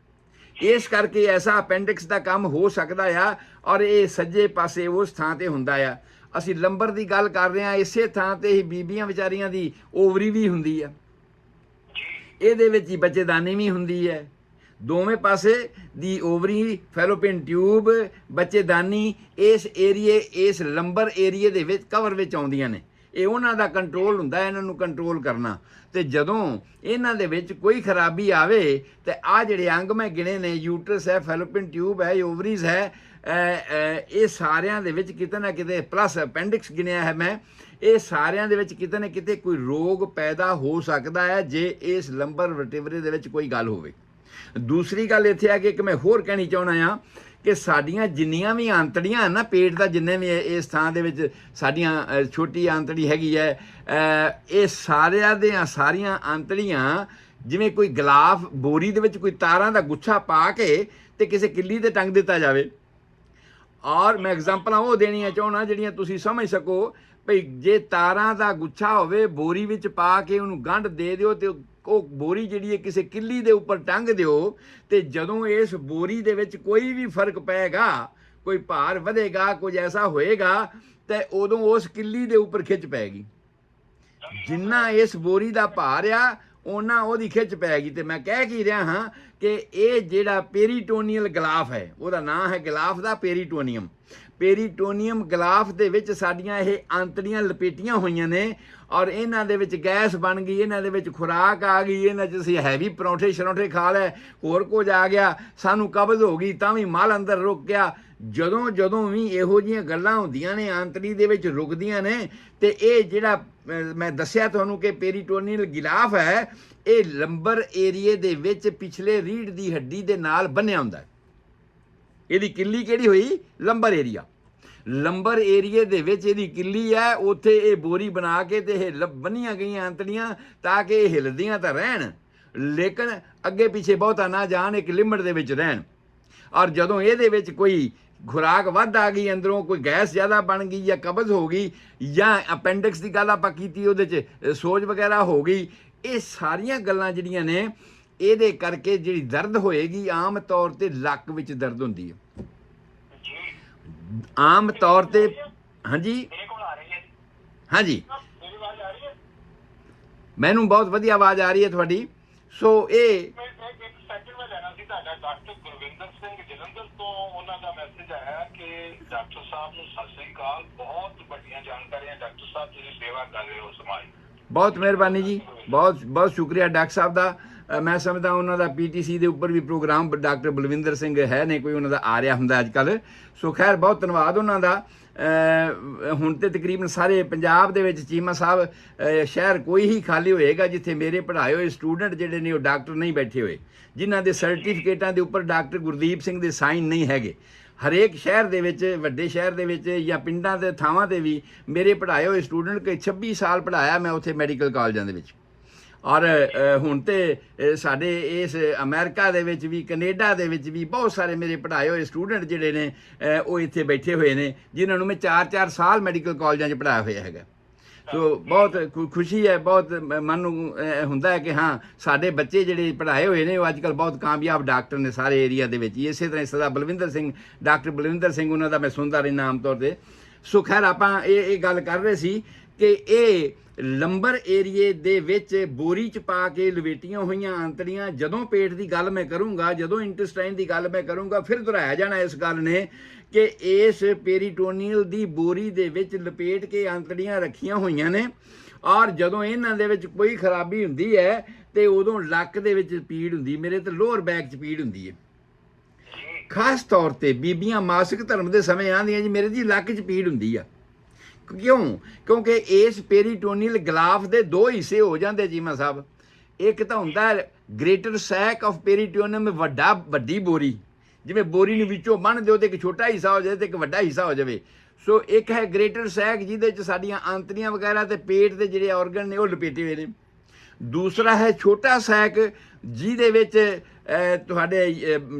ਇਸ ਕਰਕੇ ਐਸਾ ਅਪੈਂਡਿਕਸ ਦਾ ਕੰਮ ਹੋ ਸਕਦਾ ਆ। ਔਰ ਇਹ ਸੱਜੇ ਪਾਸੇ ਉਸ ਥਾਂ ਤੇ ਹੁੰਦਾ ਆ। ਅਸੀਂ ਲੰਬਰ ਦੀ ਗੱਲ ਕਰ ਰਹੇ ਹਾਂ, ਇਸੇ ਥਾਂ ਤੇ ਹੀ ਬੀਬੀਆਂ ਵਿਚਾਰੀਆਂ ਦੀ ਓਵਰੀ ਵੀ ਹੁੰਦੀ ਆ, ਇਹਦੇ ਵਿੱਚ ਹੀ ਬੱਚੇਦਾਨੀ ਵੀ ਹੁੰਦੀ ਹੈ। ਦੋਵੇਂ ਪਾਸੇ ਦੀ ਓਵਰੀ, ਫੈਲੋਪੀਨ ਟਿਊਬ, ਬੱਚੇਦਾਨੀ ਇਸ ਏਰੀਏ, ਇਸ ਲੰਬਰ ਏਰੀਏ ਦੇ ਵਿੱਚ ਕਵਰ ਵਿੱਚ ਆਉਂਦੀਆਂ ਨੇ। ਇਹ ਉਹਨਾਂ ਦਾ ਕੰਟਰੋਲ ਹੁੰਦਾ, ਇਹਨਾਂ ਨੂੰ ਕੰਟਰੋਲ ਕਰਨਾ। ਤੇ ਜਦੋਂ ਇਹਨਾਂ ਦੇ ਵਿੱਚ ਕੋਈ ਖਰਾਬੀ ਆਵੇ ਤੇ ਆ ਜਿਹੜੇ ਅੰਗ ਮੈਂ ਗਿਣੇ ਨੇ, ਯੂਟਰਸ ਹੈ, ਫੈਲੋਪੀਨ ਟਿਊਬ ਹੈ, ਓਵਰੀਜ਼ ਹੈ, ਇਹ ਸਾਰਿਆਂ ਦੇ ਵਿੱਚ ਕਿਤੇ ਨਾ ਕਿਤੇ, ਪਲੱਸ ਅਪੈਂਡਿਕਸ ਗਿਣਿਆ ਹੈ ਮੈਂ, ਇਹ ਸਾਰਿਆਂ ਦੇ ਵਿੱਚ ਕਿਤੇ ਨਾ ਕਿਤੇ ਕੋਈ ਰੋਗ ਪੈਦਾ ਹੋ ਸਕਦਾ ਹੈ ਜੇ ਇਸ ਲੰਬਰ ਵਰਟੇਬਰੇ ਦੇ ਵਿੱਚ ਕੋਈ ਗੱਲ ਹੋਵੇ। ਦੂਸਰੀ ਗੱਲ ਇੱਥੇ ਆ ਕਿ ਮੈਂ ਹੋਰ ਕਹਿਣੀ ਚਾਹੁੰਦਾ ਆ ਕਿ ਸਾਡੀਆਂ ਜਿੰਨੀਆਂ ਵੀ ਆਂਤੜੀਆਂ ਹਨ ਨਾ, ਪੇਟ ਦਾ ਜਿੰਨੇ ਵੀ ਇਸ ਥਾਂ ਦੇ ਵਿੱਚ ਸਾਡੀਆਂ ਛੋਟੀ ਆਂਤੜੀ ਹੈਗੀ ਹੈ, ਇਹ ਸਾਰੀਆਂ ਆਂਤੜੀਆਂ ਜਿਵੇਂ ਕੋਈ ਗਲਾਫ ਬੋਰੀ ਦੇ ਵਿੱਚ ਕੋਈ ਤਾਰਾਂ ਦਾ ਗੁੱਛਾ ਪਾ ਕੇ ਤੇ ਕਿਸੇ ਕਿੱਲੀ ਤੇ ਟੰਗ ਦਿੱਤਾ ਜਾਵੇ। ਔਰ ਮੈਂ ਐਗਜ਼ਾਮਪਲਾਂ ਉਹ ਦੇਣੀਆਂ ਚਾਹੁੰਦਾ ਜਿਹੜੀਆਂ ਤੁਸੀਂ ਸਮਝ ਸਕੋ। ਭਈ ਜੇ ਤਾਰਾਂ ਦਾ ਗੁੱਛਾ ਹੋਵੇ, ਬੋਰੀ ਵਿੱਚ ਪਾ ਕੇ ਉਹਨੂੰ ਗੰਢ ਦੇ ਦਿਓ ਤੇ ਉਹ ਬੋਰੀ ਜਿਹੜੀ ਹੈ ਕਿਸੇ ਕਿੱਲੀ ਦੇ ਉੱਪਰ ਟੰਗ ਦਿਓ, ਤੇ ਜਦੋਂ ਇਸ ਬੋਰੀ ਦੇ ਵਿੱਚ ਕੋਈ ਵੀ ਫਰਕ ਪਏਗਾ, ਕੋਈ ਭਾਰ ਵਧੇਗਾ, ਕੁਝ ਐਸਾ ਹੋਏਗਾ, ਤੇ ਉਦੋਂ ਉਸ ਕਿੱਲੀ ਦੇ ਉੱਪਰ ਖਿੱਚ ਪੈਗੀ। ਜਿੰਨਾ ਇਸ ਬੋਰੀ ਦਾ ਭਾਰ ਆ, ਉਹਨਾਂ ਉਹਦੀ ਖਿੱਚ ਪੈਗੀ। ਤੇ ਮੈਂ ਕਹਿ ਕੀ ਰਿਹਾ ਹਾਂ ਕਿ ਇਹ ਜਿਹੜਾ ਪੇਰੀਟੋਨੀਅਲ ਗਲਾਫ ਹੈ, ਉਹਦਾ ਨਾਂ ਹੈ ਗਲਾਫ ਦਾ ਪੇਰੀਟੋਨੀਅਮ। ਪੇਰੀਟੋਨੀਅਮ ਗਲਾਫ ਦੇ ਵਿੱਚ ਸਾਡੀਆਂ ਇਹ ਆਂਤੜੀਆਂ ਲਪੇਟੀਆਂ ਹੋਈਆਂ ਨੇ। ਔਰ ਇਹਨਾਂ ਦੇ ਵਿੱਚ ਗੈਸ ਬਣ ਗਈ, ਇਹਨਾਂ ਦੇ ਵਿੱਚ ਖੁਰਾਕ ਆ ਗਈ, ਇਹਨਾਂ 'ਚ ਅਸੀਂ ਹੈਵੀ ਪਰੌਂਠੇ ਸ਼ਰੌਂਠੇ ਖਾ ਲਏ, ਹੋਰ ਕੁਝ ਆ ਗਿਆ, ਸਾਨੂੰ ਕਬਜ਼ ਹੋ ਗਈ, ਤਾਂ ਵੀ ਮਲ ਅੰਦਰ ਰੁਕ ਗਿਆ। ਜਦੋਂ ਵੀ ਇਹੋ ਜਿਹੀਆਂ ਗੱਲਾਂ ਹੁੰਦੀਆਂ ਨੇ, ਆਂਤੜੀ ਦੇ ਵਿੱਚ ਰੁਕਦੀਆਂ ਨੇ, ਤੇ ਇਹ ਜਿਹੜਾ ਮੈਂ ਦੱਸਿਆ ਤੁਹਾਨੂੰ ਕਿ ਪੇਰੀਟੋਨੀਅਲ ਗਿਲਾਫ ਹੈ, ਇਹ ਲੰਬਰ ਏਰੀਏ ਦੇ ਵਿੱਚ ਪਿਛਲੇ ਰੀੜ੍ਹ ਦੀ ਹੱਡੀ ਦੇ ਨਾਲ ਬੰਨਿਆ ਹੁੰਦਾ ਹੈ। ਇਹਦੀ ਕਿੱਲੀ ਕਿਹੜੀ ਹੋਈ? Lumber area. ਲੰਬਰ ਏਰੀਏ ਦੇ ਵਿੱਚ ਇਹਦੀ ਕਿੱਲੀ ਹੈ, ਉੱਥੇ ਇਹ ਬੋਰੀ ਬਣਾ ਕੇ ਤੇ ਇਹ ਬੰਨੀਆਂ ਗਈਆਂ ਆਂਤੜੀਆਂ ਤਾਂ ਕਿ ਇਹ ਹਿਲਦੀਆਂ ਤਾਂ ਰਹਿਣ, ਲੇਕਿਨ ਅੱਗੇ ਪਿੱਛੇ ਬਹੁਤਾ ਨਾ ਜਾਣ, ਇੱਕ ਲਿਮਟ ਦੇ ਵਿੱਚ ਰਹਿਣ। ਔਰ ਜਦੋਂ ਇਹਦੇ ਵਿੱਚ ਕੋਈ ਖੁਰਾਕ ਵੱਧ ਆ ਗਈ, ਅੰਦਰੋਂ ਕੋਈ ਗੈਸ ਜ਼ਿਆਦਾ ਬਣ ਗਈ, ਜਾਂ ਕਬਜ਼ ਹੋ ਗਈ, ਜਾਂ ਅਪੈਂਡਿਕਸ ਦੀ ਗੱਲ ਆਪਾਂ ਕੀਤੀ, ਉਹਦੇ 'ਚ ਸੋਜ ਵਗੈਰਾ ਹੋ ਗਈ, ਇਹ ਸਾਰੀਆਂ ਗੱਲਾਂ ਜਿਹੜੀਆਂ ਨੇ, ਇਹਦੇ ਕਰਕੇ ਜਿਹੜੀ ਦਰਦ ਹੋਏਗੀ, ਆਮ ਤੌਰ ਤੇ ਲੱਕ ਵਿੱਚ ਦਰਦ ਹੁੰਦੀ ਹੈ। ਆਮ ਤੌਰ ਤੇ ਹਾਂਜੀ ਹਾਂਜੀ, ਮੈਨੂੰ ਬਹੁਤ ਵਧੀਆ ਆਵਾਜ਼ ਆ ਰਹੀ ਹੈ ਤੁਹਾਡੀ। ਸੋ ਇਹ ਡਾਕਟਰ ਗੁਰਵਿੰਦਰ ਸਿੰਘ ਜਲੰਧਰ ਤੋਂ ਉਹਨਾਂ ਦਾ ਮੈਸੇਜ ਆਇਆ ਕਿ ਡਾਕਟਰ ਸਾਹਿਬ ਨੂੰ ਸਤਿ ਸ੍ਰੀ ਅਕਾਲ, ਬਹੁਤ ਵੱਡੀਆਂ ਜਾਣਕਾਰੀਆਂ ਡਾਕਟਰ ਸਾਹਿਬ, ਤੁਸੀਂ ਸੇਵਾ ਕਰ ਰਹੇ ਹੋ ਸਮਾਜ। ਬਹੁਤ ਮਿਹਰਬਾਨੀ ਜੀ, ਬਹੁਤ ਬਹੁਤ ਸ਼ੁਕਰੀਆ ਡਾਕਟਰ ਸਾਹਿਬ ਦਾ। ਮੈਂ ਸਮਝਦਾ ਉਹਨਾਂ ਦਾ ਪੀਟੀਸੀ ਦੇ ਉੱਪਰ ਵੀ ਪ੍ਰੋਗਰਾਮ ਡਾਕਟਰ ਬਲਵਿੰਦਰ ਸਿੰਘ ਹੈ ਨੇ, ਕੋਈ ਉਹਨਾਂ ਦਾ ਆ ਰਿਹਾ ਹੁੰਦਾ ਅੱਜ ਕੱਲ੍ਹ। ਸੋ ਖੈਰ ਬਹੁਤ ਧੰਨਵਾਦ ਉਹਨਾਂ ਦਾ। ਹੁਣ ਤੇ ਤਕਰੀਬਨ ਸਾਰੇ ਪੰਜਾਬ ਦੇ ਵਿੱਚ ਚੀਮਾ ਸਾਹਿਬ ਸ਼ਹਿਰ ਕੋਈ ਹੀ ਖਾਲੀ ਹੋਏਗਾ ਜਿੱਥੇ ਮੇਰੇ ਪੜ੍ਹਾਏ ਹੋਏ ਸਟੂਡੈਂਟ ਜਿਹੜੇ ਨੇ ਉਹ ਡਾਕਟਰ ਨਹੀਂ ਬੈਠੇ ਹੋਏ, ਜਿਨ੍ਹਾਂ ਦੇ ਸਰਟੀਫਿਕੇਟਾਂ ਦੇ ਉੱਪਰ ਡਾਕਟਰ ਗੁਰਦੀਪ ਸਿੰਘ ਦੇ ਸਾਈਨ ਨਹੀਂ ਹੈਗੇ। ਹਰੇਕ ਸ਼ਹਿਰ ਦੇ ਵਿੱਚ, ਵੱਡੇ ਸ਼ਹਿਰ ਦੇ ਵਿੱਚ ਜਾਂ ਪਿੰਡਾਂ ਦੇ ਥਾਵਾਂ 'ਤੇ ਵੀ ਮੇਰੇ ਪੜ੍ਹਾਏ ਹੋਏ ਸਟੂਡੈਂਟ ਕਿ 26 ਸਾਲ ਪੜ੍ਹਾਇਆ ਮੈਂ ਉੱਥੇ ਮੈਡੀਕਲ ਕਾਲਜਾਂ ਦੇ ਵਿੱਚ। ਔਰ ਹੁਣ ਤੇ ਸਾਡੇ ਇਸ ਅਮਰੀਕਾ ਦੇ ਵਿੱਚ ਵੀ, ਕੈਨੇਡਾ ਦੇ ਵਿੱਚ ਵੀ ਬਹੁਤ ਸਾਰੇ ਮੇਰੇ ਪੜ੍ਹਾਏ ਹੋਏ ਸਟੂਡੈਂਟ ਜਿਹੜੇ ਨੇ ਉਹ ਇੱਥੇ ਬੈਠੇ ਹੋਏ ਨੇ, ਜਿਨ੍ਹਾਂ ਨੂੰ ਮੈਂ 4-4 ਸਾਲ ਮੈਡੀਕਲ ਕਾਲਜਾਂ 'ਚ ਪੜ੍ਹਾਇਆ ਹੋਇਆ ਹੈਗਾ। ਸੋ ਬਹੁਤ ਖੁਸ਼ੀ ਹੈ, ਬਹੁਤ ਮਨ ਨੂੰ ਹੁੰਦਾ ਹੈ ਕਿ ਹਾਂ ਸਾਡੇ ਬੱਚੇ ਜਿਹੜੇ ਪੜ੍ਹਾਏ ਹੋਏ ਨੇ ਉਹ ਅੱਜ ਕੱਲ੍ਹ ਬਹੁਤ ਕਾਮਯਾਬ ਡਾਕਟਰ ਨੇ ਸਾਰੇ ਏਰੀਆ ਦੇ ਵਿੱਚ। ਇਸੇ ਤਰ੍ਹਾਂ ਸਦਾ ਬਲਵਿੰਦਰ ਸਿੰਘ, ਡਾਕਟਰ ਬਲਵਿੰਦਰ ਸਿੰਘ, ਉਹਨਾਂ ਦਾ ਮੈਂ ਸੁਣਦਾ ਰਹਿੰਦਾ ਆਮ ਤੌਰ 'ਤੇ। ਸੋ ਖੈਰ ਆਪਾਂ ਇਹ ਗੱਲ ਕਰ ਰਹੇ ਸੀ ਕਿ ਇਹ ਲੰਬਰ ਏਰੀਏ ਦੇ ਵਿੱਚ ਬੋਰੀ ਚ ਪਾ ਕੇ ਲਵੇਟੀਆਂ ਹੋਈਆਂ ਆਂਤੜੀਆਂ, ਜਦੋਂ ਪੇਟ ਦੀ ਗੱਲ ਮੈਂ ਕਰੂੰਗਾ, ਜਦੋਂ ਇੰਟੈਸਟਾਈਨ ਦੀ ਗੱਲ ਮੈਂ ਕਰੂੰਗਾ, ਫਿਰ ਦੁਹਰਾਇਆ ਜਾਣਾ ਇਸ ਗੱਲ ਨੇ ਕਿ ਇਸ ਪੇਰੀਟੋਨੀਅਲ ਦੀ ਬੋਰੀ ਦੇ ਵਿੱਚ ਲਪੇਟ ਕੇ ਆਂਤੜੀਆਂ ਰੱਖੀਆਂ ਹੋਈਆਂ ਨੇ, ਔਰ ਜਦੋਂ ਇਹਨਾਂ ਦੇ ਵਿੱਚ ਕੋਈ ਖਰਾਬੀ ਹੁੰਦੀ ਹੈ ਤੇ ਉਦੋਂ ਲੱਕ ਦੇ ਵਿੱਚ ਪੀੜ ਹੁੰਦੀ, ਮੇਰੇ ਤੇ ਲੋਅਰ ਬੈਕ 'ਚ ਪੀੜ ਹੁੰਦੀ ਹੈ। ਖਾਸ ਤੌਰ ਤੇ ਬੀਬੀਆਂ ਮਾਸਿਕ ਧਰਮ ਦੇ ਸਮੇਂ ਆਂਦੀਆਂ ਜੀ ਮੇਰੇ ਜੀ ਲੱਕ 'ਚ ਪੀੜ ਹੁੰਦੀ ਆ। ਕਿਉਂ? ਕਿਉਂਕਿ ਇਸ ਪੇਰੀਟੋਨੀਅਲ ਗਲਾਫ ਦੇ ਦੋ ਹਿੱਸੇ ਹੋ ਜਾਂਦੇ ਚੀਮਾ ਸਾਹਿਬ। ਇੱਕ ਤਾਂ ਹੁੰਦਾ ਗ੍ਰੇਟਰ ਸੈਕ ਆਫ ਪੇਰੀਟੋਨੀਅਮ, ਵੱਡੀ ਬੋਰੀ, ਜਿਵੇਂ ਬੋਰੀ ਨੂੰ ਵਿੱਚੋਂ ਬੰਨ੍ਹ ਦਿਓ ਤੇ ਇੱਕ ਛੋਟਾ ਹਿੱਸਾ ਹੋ ਜਾਵੇ ਤੇ ਇੱਕ ਵੱਡਾ ਹਿੱਸਾ ਹੋ ਜਾਵੇ। ਸੋ ਇੱਕ ਹੈ ਗ੍ਰੇਟਰ ਸੈਕ ਜਿਹਦੇ 'ਚ ਸਾਡੀਆਂ ਆਂਤੜੀਆਂ ਵਗੈਰਾ ਤੇ ਪੇਟ ਦੇ ਜਿਹੜੇ ਆਰਗਨ ਨੇ ਉਹ ਲਪੇਟੇ ਹੋਏ ਨੇ। ਦੂਸਰਾ ਹੈ ਛੋਟਾ ਸੈਕ ਜਿਹਦੇ ਵਿੱਚ ਤੁਹਾਡੇ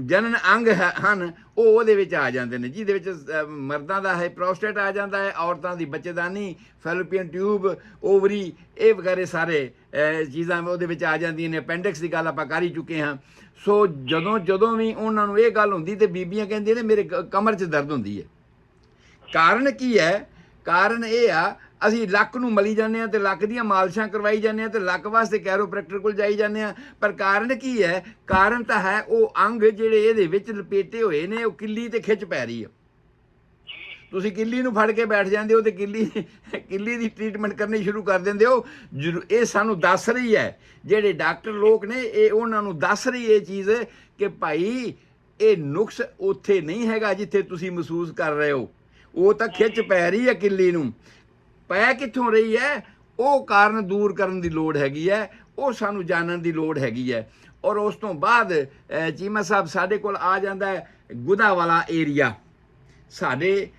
ਜਨਨ ਅੰਗ ਹਨ ਉਹ ਉਹਦੇ ਵਿੱਚ ਆ ਜਾਂਦੇ ਨੇ, ਜਿਹਦੇ ਵਿੱਚ ਮਰਦਾਂ ਦਾ ਹੈ ਪ੍ਰੋਸਟੇਟ ਆ ਜਾਂਦਾ ਹੈ, ਔਰਤਾਂ ਦੀ ਬੱਚੇਦਾਨੀ, ਫੈਲੋਪੀਅਨ ਟਿਊਬ, ਓਵਰੀ, ਇਹ ਵਗੈਰੇ ਸਾਰੇ ਚੀਜ਼ਾਂ ਉਹਦੇ ਵਿੱਚ ਆ ਜਾਂਦੀਆਂ ਨੇ। ਅਪੈਂਡਿਕਸ ਦੀ ਗੱਲ ਆਪਾਂ ਕਰ ਹੀ ਚੁੱਕੇ ਹਾਂ। ਸੋ ਜਦੋਂ ਵੀ ਉਹਨਾਂ ਨੂੰ ਇਹ ਗੱਲ ਹੁੰਦੀ ਤੇ ਬੀਬੀਆਂ ਕਹਿੰਦੀਆਂ ਨੇ ਮੇਰੇ ਕਮਰ 'ਚ ਦਰਦ ਹੁੰਦੀ ਹੈ। ਕਾਰਨ ਕੀ ਹੈ? ਕਾਰਨ ਇਹ ਆ ਅਸੀਂ ਲੱਕ ਨੂੰ ਮਲੀ ਜਾਂਦੇ ਹਾਂ ਤੇ ਲੱਕ ਦੀਆਂ ਮਾਲਸ਼ਾਂ ਕਰਵਾਈ ਜਾਂਦੇ ਹਾਂ ਤੇ ਲੱਕ ਵਾਸਤੇ ਕੈਰੋਪ੍ਰੈਕਟਰ ਕੋਲ ਜਾਈ ਜਾਂਦੇ ਹਾਂ। ਪਰ ਕਾਰਨ ਕੀ ਹੈ? ਕਾਰਨ ਤਾਂ ਹੈ ਉਹ ਅੰਗ ਜਿਹੜੇ ਇਹਦੇ ਵਿੱਚ ਲਪੇਟੇ ਹੋਏ ਨੇ, ਉਹ ਕਿੱਲੀ ਤੇ ਖਿੱਚ ਪੈ ਰਹੀ ਹੈ। ਤੁਸੀਂ ਕਿੱਲੀ ਨੂੰ ਫੜ ਕੇ ਬੈਠ ਜਾਂਦੇ ਹੋ ਤੇ ਕਿੱਲੀ ਦੀ ਟ੍ਰੀਟਮੈਂਟ ਕਰਨੀ ਸ਼ੁਰੂ ਕਰ ਦਿੰਦੇ ਹੋ। ਇਹ ਸਾਨੂੰ ਦੱਸ ਰਹੀ ਹੈ, ਜਿਹੜੇ ਡਾਕਟਰ ਲੋਕ ਨੇ ਇਹ ਉਹਨਾਂ ਨੂੰ ਦੱਸ ਰਹੀ ਇਹ ਚੀਜ਼ ਕਿ ਭਾਈ ਇਹ ਨੁਕਸ ਉੱਥੇ ਨਹੀਂ ਹੈਗਾ ਜਿੱਥੇ ਤੁਸੀਂ ਮਹਿਸੂਸ ਕਰ ਰਹੇ ਹੋ, ਉਹ ਤਾਂ ਖਿੱਚ ਪੈ ਰਹੀ ਹੈ ਕਿੱਲੀ ਨੂੰ। ਪੈ ਕਿੱਥੋਂ ਰਹੀ ਹੈ ਉਹ ਕਾਰਨ ਦੂਰ ਕਰਨ ਦੀ ਲੋੜ ਹੈਗੀ ਹੈ, ਉਹ ਸਾਨੂੰ ਜਾਣਨ ਦੀ ਲੋੜ ਹੈਗੀ ਹੈ। ਔਰ ਉਸ ਤੋਂ ਬਾਅਦ ਚੀਮਾ ਸਾਹਿਬ ਸਾਡੇ ਕੋਲ ਆ ਜਾਂਦਾ ਹੈ ਗੁਦਾ ਵਾਲਾ ਏਰੀਆ, ਸਾਡੇ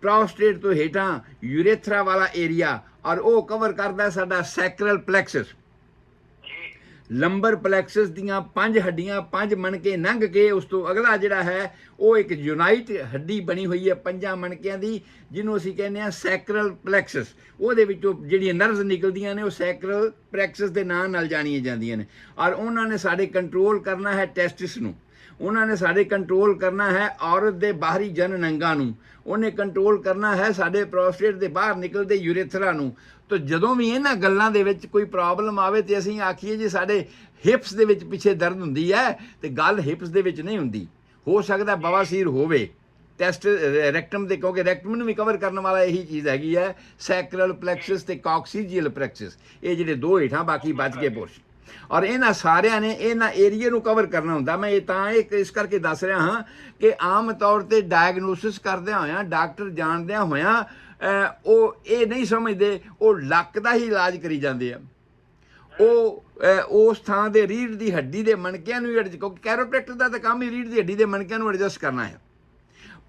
ਪ੍ਰੋਸਟੇਟ ਤੋਂ ਹੇਠਾਂ ਯੂਰੇਥਰਾ ਵਾਲਾ ਏਰੀਆ, ਔਰ ਉਹ ਕਵਰ ਕਰਦਾ ਸਾਡਾ ਸੈਕਰਲ ਪਲੈਕਸਸ। ਲੰਬਰ ਪਲੈਕਸਸ ਦੀਆਂ 5 ਹੱਡੀਆਂ, 5 ਮਣਕੇ ਲੰਘ ਕੇ ਉਸ ਤੋਂ ਅਗਲਾ ਜਿਹੜਾ ਹੈ ਉਹ ਇੱਕ ਯੂਨਾਈਟ ਹੱਡੀ ਬਣੀ ਹੋਈ ਹੈ 5 ਮਣਕਿਆਂ ਦੀ, ਜਿਹਨੂੰ ਅਸੀਂ ਕਹਿੰਦੇ ਹਾਂ ਸੈਕਰਲ ਪਲੈਕਸਸ। ਉਹਦੇ ਵਿੱਚੋਂ ਜਿਹੜੀਆਂ ਨਰਵਸ ਨਿਕਲਦੀਆਂ ਨੇ ਉਹ ਸੈਕਰਲ ਪਲੈਕਸਸ ਦੇ ਨਾਂ ਨਾਲ ਜਾਣੀਆਂ ਜਾਂਦੀਆਂ ਨੇ। ਔਰ ਉਹਨਾਂ ਨੇ ਸਾਡੇ ਕੰਟਰੋਲ ਕਰਨਾ ਹੈ ਟੈਸਟਿਸ ਨੂੰ, ਉਹਨਾਂ ਨੇ ਸਾਡੇ ਕੰਟਰੋਲ ਕਰਨਾ ਹੈ ਔਰਤ ਦੇ ਬਾਹਰੀ ਜਨਨ ਅੰਗਾਂ ਨੂੰ, ਉਹਨੇ ਕੰਟਰੋਲ ਕਰਨਾ ਹੈ ਸਾਡੇ ਪ੍ਰੋਸਟੇਟ ਦੇ ਬਾਹਰ ਨਿਕਲਦੇ ਯੂਰੇਥਰਾ ਨੂੰ। ਤਾਂ ਜਦੋਂ ਵੀ ਇਹਨਾਂ ਗੱਲਾਂ ਦੇ ਵਿੱਚ ਕੋਈ ਪ੍ਰੋਬਲਮ ਆਵੇ ਤੇ ਅਸੀਂ ਆਖੀਏ ਜੀ ਸਾਡੇ ਹਿਪਸ ਦੇ ਵਿੱਚ ਪਿੱਛੇ ਦਰਦ ਹੁੰਦੀ ਹੈ, ਤੇ ਗੱਲ ਹਿਪਸ ਦੇ ਵਿੱਚ ਨਹੀਂ ਹੁੰਦੀ। ਹੋ ਸਕਦਾ ਬਵਾਸੀਰ ਹੋਵੇ ਟੈਸਟ ਰੈਕਟਮ ਦੇ, ਕਿਉਂਕਿ ਰੈਕਟਮ ਨੂੰ ਵੀ ਕਵਰ ਕਰਨ ਵਾਲਾ ਇਹੀ ਚੀਜ਼ ਹੈਗੀ ਹੈ ਸੈਕਰਲ ਪਲੈਕਸਸ ਤੇ ਕਾਕਸੀਜੀਅਲ ਪਲੈਕਸਸ, ਇਹ ਜਿਹੜੇ ਦੋ ਹੇਠਾਂ ਬਾਕੀ ਬਚ ਕੇ ਪੋਰਸ਼ਨ। ਔਰ ਇਹਨਾਂ ਸਾਰਿਆਂ ਨੇ ਇਹਨਾਂ ਏਰੀਏ ਨੂੰ ਕਵਰ ਕਰਨਾ ਹੁੰਦਾ। ਮੈਂ ਇਹ ਤਾਂ ਇਸ ਕਰਕੇ ਦੱਸ ਰਿਹਾ ਹਾਂ ਕਿ ਆਮ ਤੌਰ ਤੇ ਡਾਇਗਨੋਸਿਸ ਕਰਦਿਆਂ ਹੋਇਆਂ, ਡਾਕਟਰ ਜਾਣਦਿਆਂ ਹੋਇਆਂ ਉਹ ਇਹ ਨਹੀਂ ਸਮਝਦੇ, ਉਹ ਲੱਕ ਦਾ ਹੀ ਇਲਾਜ ਕਰੀ ਜਾਂਦੇ ਆ। ਉਹ ਉਸ ਥਾਂ ਦੇ ਰੀੜ੍ਹ ਦੀ ਹੱਡੀ ਦੇ ਮਣਕਿਆਂ ਨੂੰ, ਕਿਉਂਕਿ ਕੈਰੋਪ੍ਰੈਕਟਰ ਦਾ ਤਾਂ ਕੰਮ ਹੀ ਰੀੜ੍ਹ ਦੀ ਹੱਡੀ ਦੇ ਮਣਕਿਆਂ ਨੂੰ ਐਡਜਸਟ ਕਰਨਾ ਹੈ।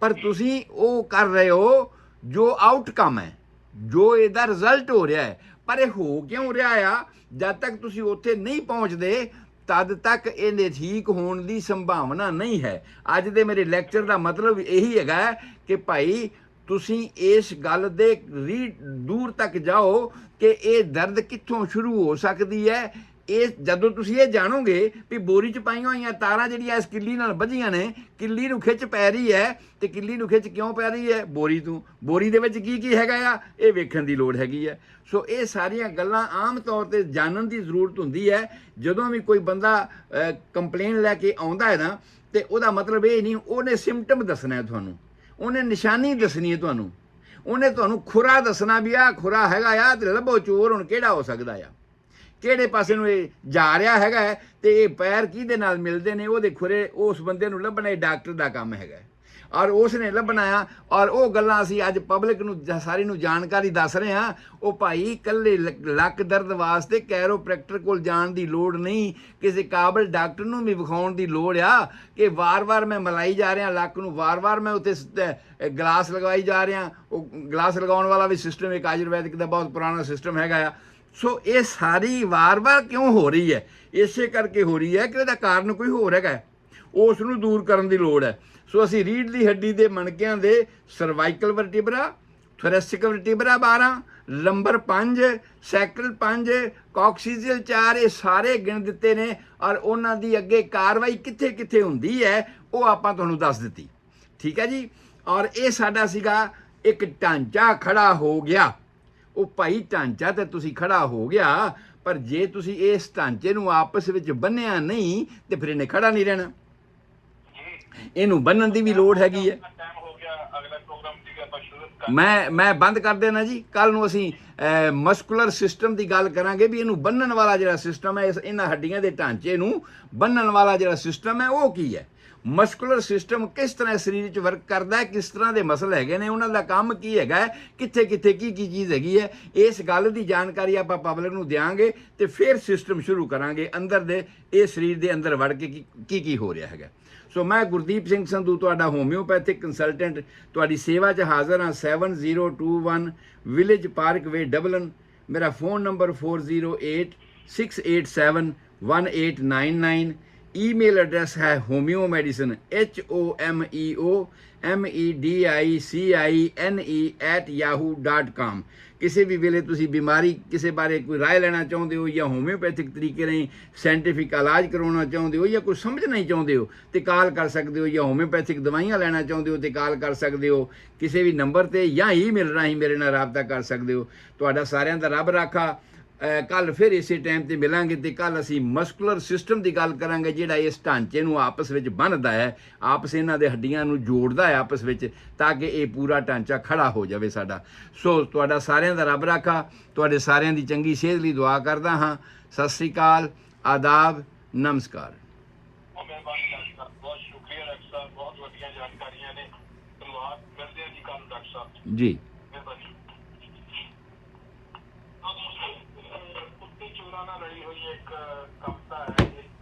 ਪਰ ਤੁਸੀਂ ਉਹ ਕਰ ਰਹੇ ਹੋ ਜੋ ਆਊਟਕਮ ਹੈ, ਜੋ ਇਹਦਾ ਰਿਜ਼ਲਟ ਹੋ ਰਿਹਾ ਹੈ। ਪਰ ਇਹ ਹੋ ਕਿਉਂ ਰਿਹਾ ਆ? ਜਦ ਤੱਕ ਤੁਸੀਂ ਉੱਥੇ ਨਹੀਂ ਪਹੁੰਚਦੇ ਤਦ ਤੱਕ ਇਹਦੇ ਠੀਕ ਹੋਣ ਦੀ ਸੰਭਾਵਨਾ ਨਹੀਂ ਹੈ। ਅੱਜ ਦੇ ਮੇਰੇ ਲੈਕਚਰ ਦਾ ਮਤਲਬ ਇਹੀ ਹੈਗਾ ਕਿ ਭਾਈ ਤੁਸੀਂ ਇਸ ਗੱਲ ਦੇ ਦੂਰ ਤੱਕ ਜਾਓ ਕਿ ਇਹ ਦਰਦ ਕਿੱਥੋਂ ਸ਼ੁਰੂ ਹੋ ਸਕਦੀ ਹੈ। ਇਹ ਜਦੋਂ ਤੁਸੀਂ ਇਹ ਜਾਣੋਗੇ ਵੀ ਬੋਰੀ 'ਚ ਪਾਈਆਂ ਹੋਈਆਂ ਤਾਰਾਂ ਜਿਹੜੀਆਂ ਇਸ ਕਿੱਲੀ ਨਾਲ ਬੱਝੀਆਂ ਨੇ, ਕਿੱਲੀ ਨੂੰ ਖਿੱਚ ਪੈ ਰਹੀ ਹੈ, ਤੇ ਕਿੱਲੀ ਨੂੰ ਖਿੱਚ ਕਿਉਂ ਪੈ ਰਹੀ ਹੈ? ਬੋਰੀ ਤੋਂ। ਬੋਰੀ ਦੇ ਵਿੱਚ ਕੀ ਹੈਗਾ ਆ ਇਹ ਵੇਖਣ ਦੀ ਲੋੜ ਹੈਗੀ ਹੈ। ਸੋ ਇਹ ਸਾਰੀਆਂ ਗੱਲਾਂ ਆਮ ਤੌਰ ਤੇ ਜਾਣਨ ਦੀ ਜ਼ਰੂਰਤ ਹੁੰਦੀ ਹੈ। ਜਦੋਂ ਵੀ ਕੋਈ ਬੰਦਾ ਕੰਪਲੇਨ ਲੈ ਕੇ ਆਉਂਦਾ ਹੈ ਨਾ, ਤੇ ਉਹਦਾ ਮਤਲਬ ਇਹ ਨਹੀਂ ਉਹਨੇ ਸਿੰਪਟਮ ਦੱਸਣਾ ਹੈ ਤੁਹਾਨੂੰ, ਉਹਨੇ ਨਿਸ਼ਾਨੀ ਦੱਸਣੀ ਹੈ ਤੁਹਾਨੂੰ, ਉਹਨੇ ਤੁਹਾਨੂੰ ਖੁਰਾ ਦੱਸਣਾ ਵੀ ਆਹ ਖੁਰਾ ਹੈਗਾ ਆ ਤੇ ਲੱਭੋ ਚੋਰ ਹੁਣ ਕਿਹੜਾ ਹੋ ਸਕਦਾ ਆ, ਕਿਹੜੇ ਪਾਸੇ ਨੂੰ ਇਹ ਜਾ ਰਿਹਾ ਹੈਗਾ, ਤੇ ਇਹ ਪੈਰ ਕਿਹਦੇ ਨਾਲ ਮਿਲਦੇ ਨੇ, ਉਹਦੇ ਖੁਰੇ ਉਸ ਬੰਦੇ ਨੂੰ ਲੱਭਣਾ ਇਹ ਡਾਕਟਰ ਦਾ ਕੰਮ ਹੈਗਾ। ਔਰ ਉਸ ਨੇ ਲੱਭਣਾ ਆ। ਔਰ ਉਹ ਗੱਲਾਂ ਅਸੀਂ ਅੱਜ ਪਬਲਿਕ ਨੂੰ ਸਾਰੀ ਨੂੰ ਜਾਣਕਾਰੀ ਦੱਸ ਰਹੇ ਹਾਂ। ਉਹ ਭਾਈ ਇਕੱਲੇ ਲੱਕ ਦਰਦ ਵਾਸਤੇ ਕੈਰੋਪ੍ਰੈਕਟਰ ਕੋਲ ਜਾਣ ਦੀ ਲੋੜ ਨਹੀਂ, ਕਿਸੇ ਕਾਬਲ ਡਾਕਟਰ ਨੂੰ ਵੀ ਵਿਖਾਉਣ ਦੀ ਲੋੜ ਆ ਕਿ ਵਾਰ-ਵਾਰ ਮੈਂ ਮਲਾਈ ਜਾ ਰਿਹਾ ਲੱਕ ਨੂੰ, ਵਾਰ-ਵਾਰ ਮੈਂ ਉੱਥੇ ਗਲਾਸ ਲਗਵਾਈ ਜਾ ਰਿਹਾ। ਉਹ ਗਲਾਸ ਲਗਾਉਣ ਵਾਲਾ ਵੀ ਸਿਸਟਮ ਇੱਕ ਆਯੁਰਵੈਦਿਕ ਦਾ ਬਹੁਤ ਪੁਰਾਣਾ ਸਿਸਟਮ ਹੈਗਾ ਆ। ਸੋ ਇਹ ਸਾਰੀ ਵਾਰ-ਵਾਰ ਕਿਉਂ ਹੋ ਰਹੀ ਹੈ? ਇਸੇ ਕਰਕੇ ਹੋ ਰਹੀ ਹੈ ਕਿ ਉਹਦਾ ਕਾਰਨ ਕੋਈ ਹੋਰ ਹੈਗਾ, ਉਸ ਨੂੰ ਦੂਰ ਕਰਨ ਦੀ ਲੋੜ ਹੈ। ਸੋ ਅਸੀਂ ਰੀੜ੍ਹ ਦੀ ਹੱਡੀ ਦੇ ਮਣਕਿਆਂ ਦੇ ਸਰਵਾਈਕਲ ਵਰਟੀਬਰਾ, ਥੋਰੈਸਿਕ ਵਰਟੀਬਰਾ 12, ਲੰਬਰ 5, ਸੈਕਰਲ 5, ਕਾਕਸੀਜੀਅਲ 4, ਇਹ ਸਾਰੇ ਗਿਣ ਦਿੱਤੇ ਨੇ। ਔਰ ਉਹਨਾਂ ਦੀ ਅੱਗੇ ਕਾਰਵਾਈ ਕਿੱਥੇ ਕਿੱਥੇ ਹੁੰਦੀ ਹੈ ਉਹ ਆਪਾਂ ਤੁਹਾਨੂੰ ਦੱਸ ਦਿੱਤੀ। ਠੀਕ ਹੈ ਜੀ। ਔਰ ਇਹ ਸਾਡਾ ਸੀਗਾ ਇੱਕ ਢਾਂਚਾ ਖੜਾ ਹੋ ਗਿਆ। ਉਹ ਭਾਈ ਢਾਂਚਾ ਤੇ ਤੁਸੀਂ ਖੜਾ ਹੋ ਗਿਆ, ਪਰ ਜੇ ਤੁਸੀਂ ਇਸ ਢਾਂਚੇ ਨੂੰ ਆਪਸ ਵਿੱਚ ਬੰਨਿਆ ਨਹੀਂ ਤੇ ਫਿਰ ਇਹਨੇ ਖੜਾ ਨਹੀਂ ਰਹਿਣਾ। ਇਹਨੂੰ ਬੰਨਣ ਦੀ ਵੀ ਲੋੜ ਹੈਗੀ ਹੈ। ਟਾਈਮ ਹੋ ਗਿਆ, ਅਗਲਾ ਪ੍ਰੋਗਰਾਮ ਦੀ ਆਪਾਂ ਸ਼ੁਰੂ ਕਰ। ਮੈਂ ਬੰਦ ਕਰ ਦੇਣਾ ਜੀ। ਕੱਲ ਨੂੰ ਅਸੀਂ ਮਸਕੂਲਰ ਸਿਸਟਮ ਦੀ ਗੱਲ ਕਰਾਂਗੇ ਵੀ ਇਹਨੂੰ ਬੰਨਣ ਵਾਲਾ ਜਿਹੜਾ ਸਿਸਟਮ ਹੈ, ਇਹਨਾਂ ਹੱਡੀਆਂ ਦੇ ਢਾਂਚੇ ਨੂੰ ਬੰਨਣ ਵਾਲਾ ਜਿਹੜਾ ਸਿਸਟਮ ਹੈ ਉਹ ਕੀ ਹੈ। ਮਸਕੂਲਰ ਸਿਸਟਮ ਕਿਸ ਤਰ੍ਹਾਂ ਸਰੀਰ 'ਚ ਵਰਕ ਕਰਦਾ ਹੈ, ਕਿਸ ਤਰ੍ਹਾਂ ਦੇ ਮਸਲ ਹੈਗੇ ਨੇ, ਉਹਨਾਂ ਦਾ ਕੰਮ ਕੀ ਹੈਗਾ, ਕਿੱਥੇ ਕਿੱਥੇ ਕੀ ਕੀ ਚੀਜ਼ ਹੈਗੀ ਹੈ, ਇਸ ਗੱਲ ਦੀ ਜਾਣਕਾਰੀ ਆਪਾਂ ਪਬਲਿਕ ਨੂੰ ਦਿਆਂਗੇ ਤੇ ਫਿਰ ਸਿਸਟਮ ਸ਼ੁਰੂ ਕਰਾਂਗੇ ਅੰਦਰ ਦੇ ਇਹ ਸਰੀਰ ਦੇ ਅੰਦਰ ਵੜ ਕੇ ਕੀ ਕੀ ਹੋ ਰਿਹਾ ਹੈਗਾ। ਸੋ ਮੈਂ ਗੁਰਦੀਪ ਸਿੰਘ ਸੰਧੂ ਤੁਹਾਡਾ ਹੋਮਿਓਪੈਥਿਕ ਕੰਸਲਟੈਂਟ ਤੁਹਾਡੀ ਸੇਵਾ 'ਚ ਹਾਜ਼ਰ ਹਾਂ। 7021 ਵਿਲੇਜ ਪਾਰਕ ਵੇ ਡਬਲਨ। ਮੇਰਾ ਫੋਨ ਨੰਬਰ 4086871899। ईमेल एड्रेस है होम्योमेडिसिन HOMEDICINE@yahoo.com। ਕਿਸੇ ਵੀ ਵੇਲੇ ਤੁਸੀਂ ਬਿਮਾਰੀ ਕਿਸੇ ਬਾਰੇ ਕੋਈ ਰਾਏ ਲੈਣਾ ਚਾਹੁੰਦੇ ਹੋ ਜਾਂ ਹੋਮਿਓਪੈਥਿਕ ਤਰੀਕੇ ਨਾਲ ਸਾਇੰਟੀਫਿਕ ਇਲਾਜ ਕਰਵਾਉਣਾ ਚਾਹੁੰਦੇ ਹੋ ਜਾਂ ਕੋਈ ਸਮਝਣਾ ਹੀ ਚਾਹੁੰਦੇ ਹੋ ਤੇ ਕਾਲ ਕਰ ਸਕਦੇ ਹੋ, ਜਾਂ ਹੋਮਿਓਪੈਥਿਕ ਦਵਾਈਆਂ ਲੈਣਾ ਚਾਹੁੰਦੇ ਹੋ ਤੇ ਕਾਲ ਕਰ ਸਕਦੇ ਹੋ ਕਿਸੇ ਵੀ ਨੰਬਰ ਤੇ, ਜਾਂ ਈਮੇਲ ਰਾਹੀਂ ਮੇਰੇ ਨਾਲ ਰਾਬਤਾ ਕਰ ਸਕਦੇ ਹੋ। ਤੁਹਾਡਾ ਸਾਰਿਆਂ ਦਾ ਰੱਬ ਰਾਖਾ। ਕੱਲ ਫਿਰ ਇਸੇ ਟਾਈਮ ਤੇ ਮਿਲਾਂਗੇ ਤੇ ਕੱਲ ਅਸੀਂ ਮਸਕੂਲਰ ਸਿਸਟਮ ਦੀ ਗੱਲ ਕਰਾਂਗੇ, ਜਿਹੜਾ ਇਸ ਢਾਂਚੇ ਨੂੰ ਆਪਸ ਵਿੱਚ ਬੰਨ੍ਹਦਾ ਹੈ, ਆਪਸ ਇਹਨਾਂ ਦੇ ਹੱਡੀਆਂ ਨੂੰ ਜੋੜਦਾ ਹੈ ਆਪਸ ਵਿੱਚ, ਤਾਂ ਕਿ ਇਹ ਪੂਰਾ ਢਾਂਚਾ ਖੜਾ ਹੋ ਜਾਵੇ ਸਾਡਾ। ਸੋ ਤੁਹਾਡਾ ਸਾਰਿਆਂ ਦਾ ਰੱਬ ਰਾਖਾ। ਤੁਹਾਡੇ ਸਾਰਿਆਂ ਦੀ ਚੰਗੀ ਸਿਹਤ ਲਈ ਦੁਆ ਕਰਦਾ ਹਾਂ। ਸਤਿ ਸ੍ਰੀ ਅਕਾਲ, ਆਦਾਬ, ਨਮਸਕਾਰ। ਮਿਹਰਬਾਨੀ ਡਾਕਟਰ ਸਾਹਿਬ, ਬਹੁਤ ਸ਼ੁਕਰੀਆ ਡਾਕਟਰ ਸਾਹਿਬ, ਬਹੁਤ ਵਧੀਆ ਜਾਣਕਾਰੀਆਂ ਨੇ। ਧੰਨਵਾਦ, ਮਿਲਦੇ ਹਾਂ ਜੀ ਕੱਲ੍ਹ ਡਾਕਟਰ ਸਾਹਿਬ ਜੀ। ਮਿਹਰਬਾਨੀ। ਕੁੱਤੇ ਚੋਰਾਂ ਨਾਲ ਲੜੀ ਹੋਈ ਇੱਕ ਕਵਿਤਾ ਹੈ, ਇੱਕ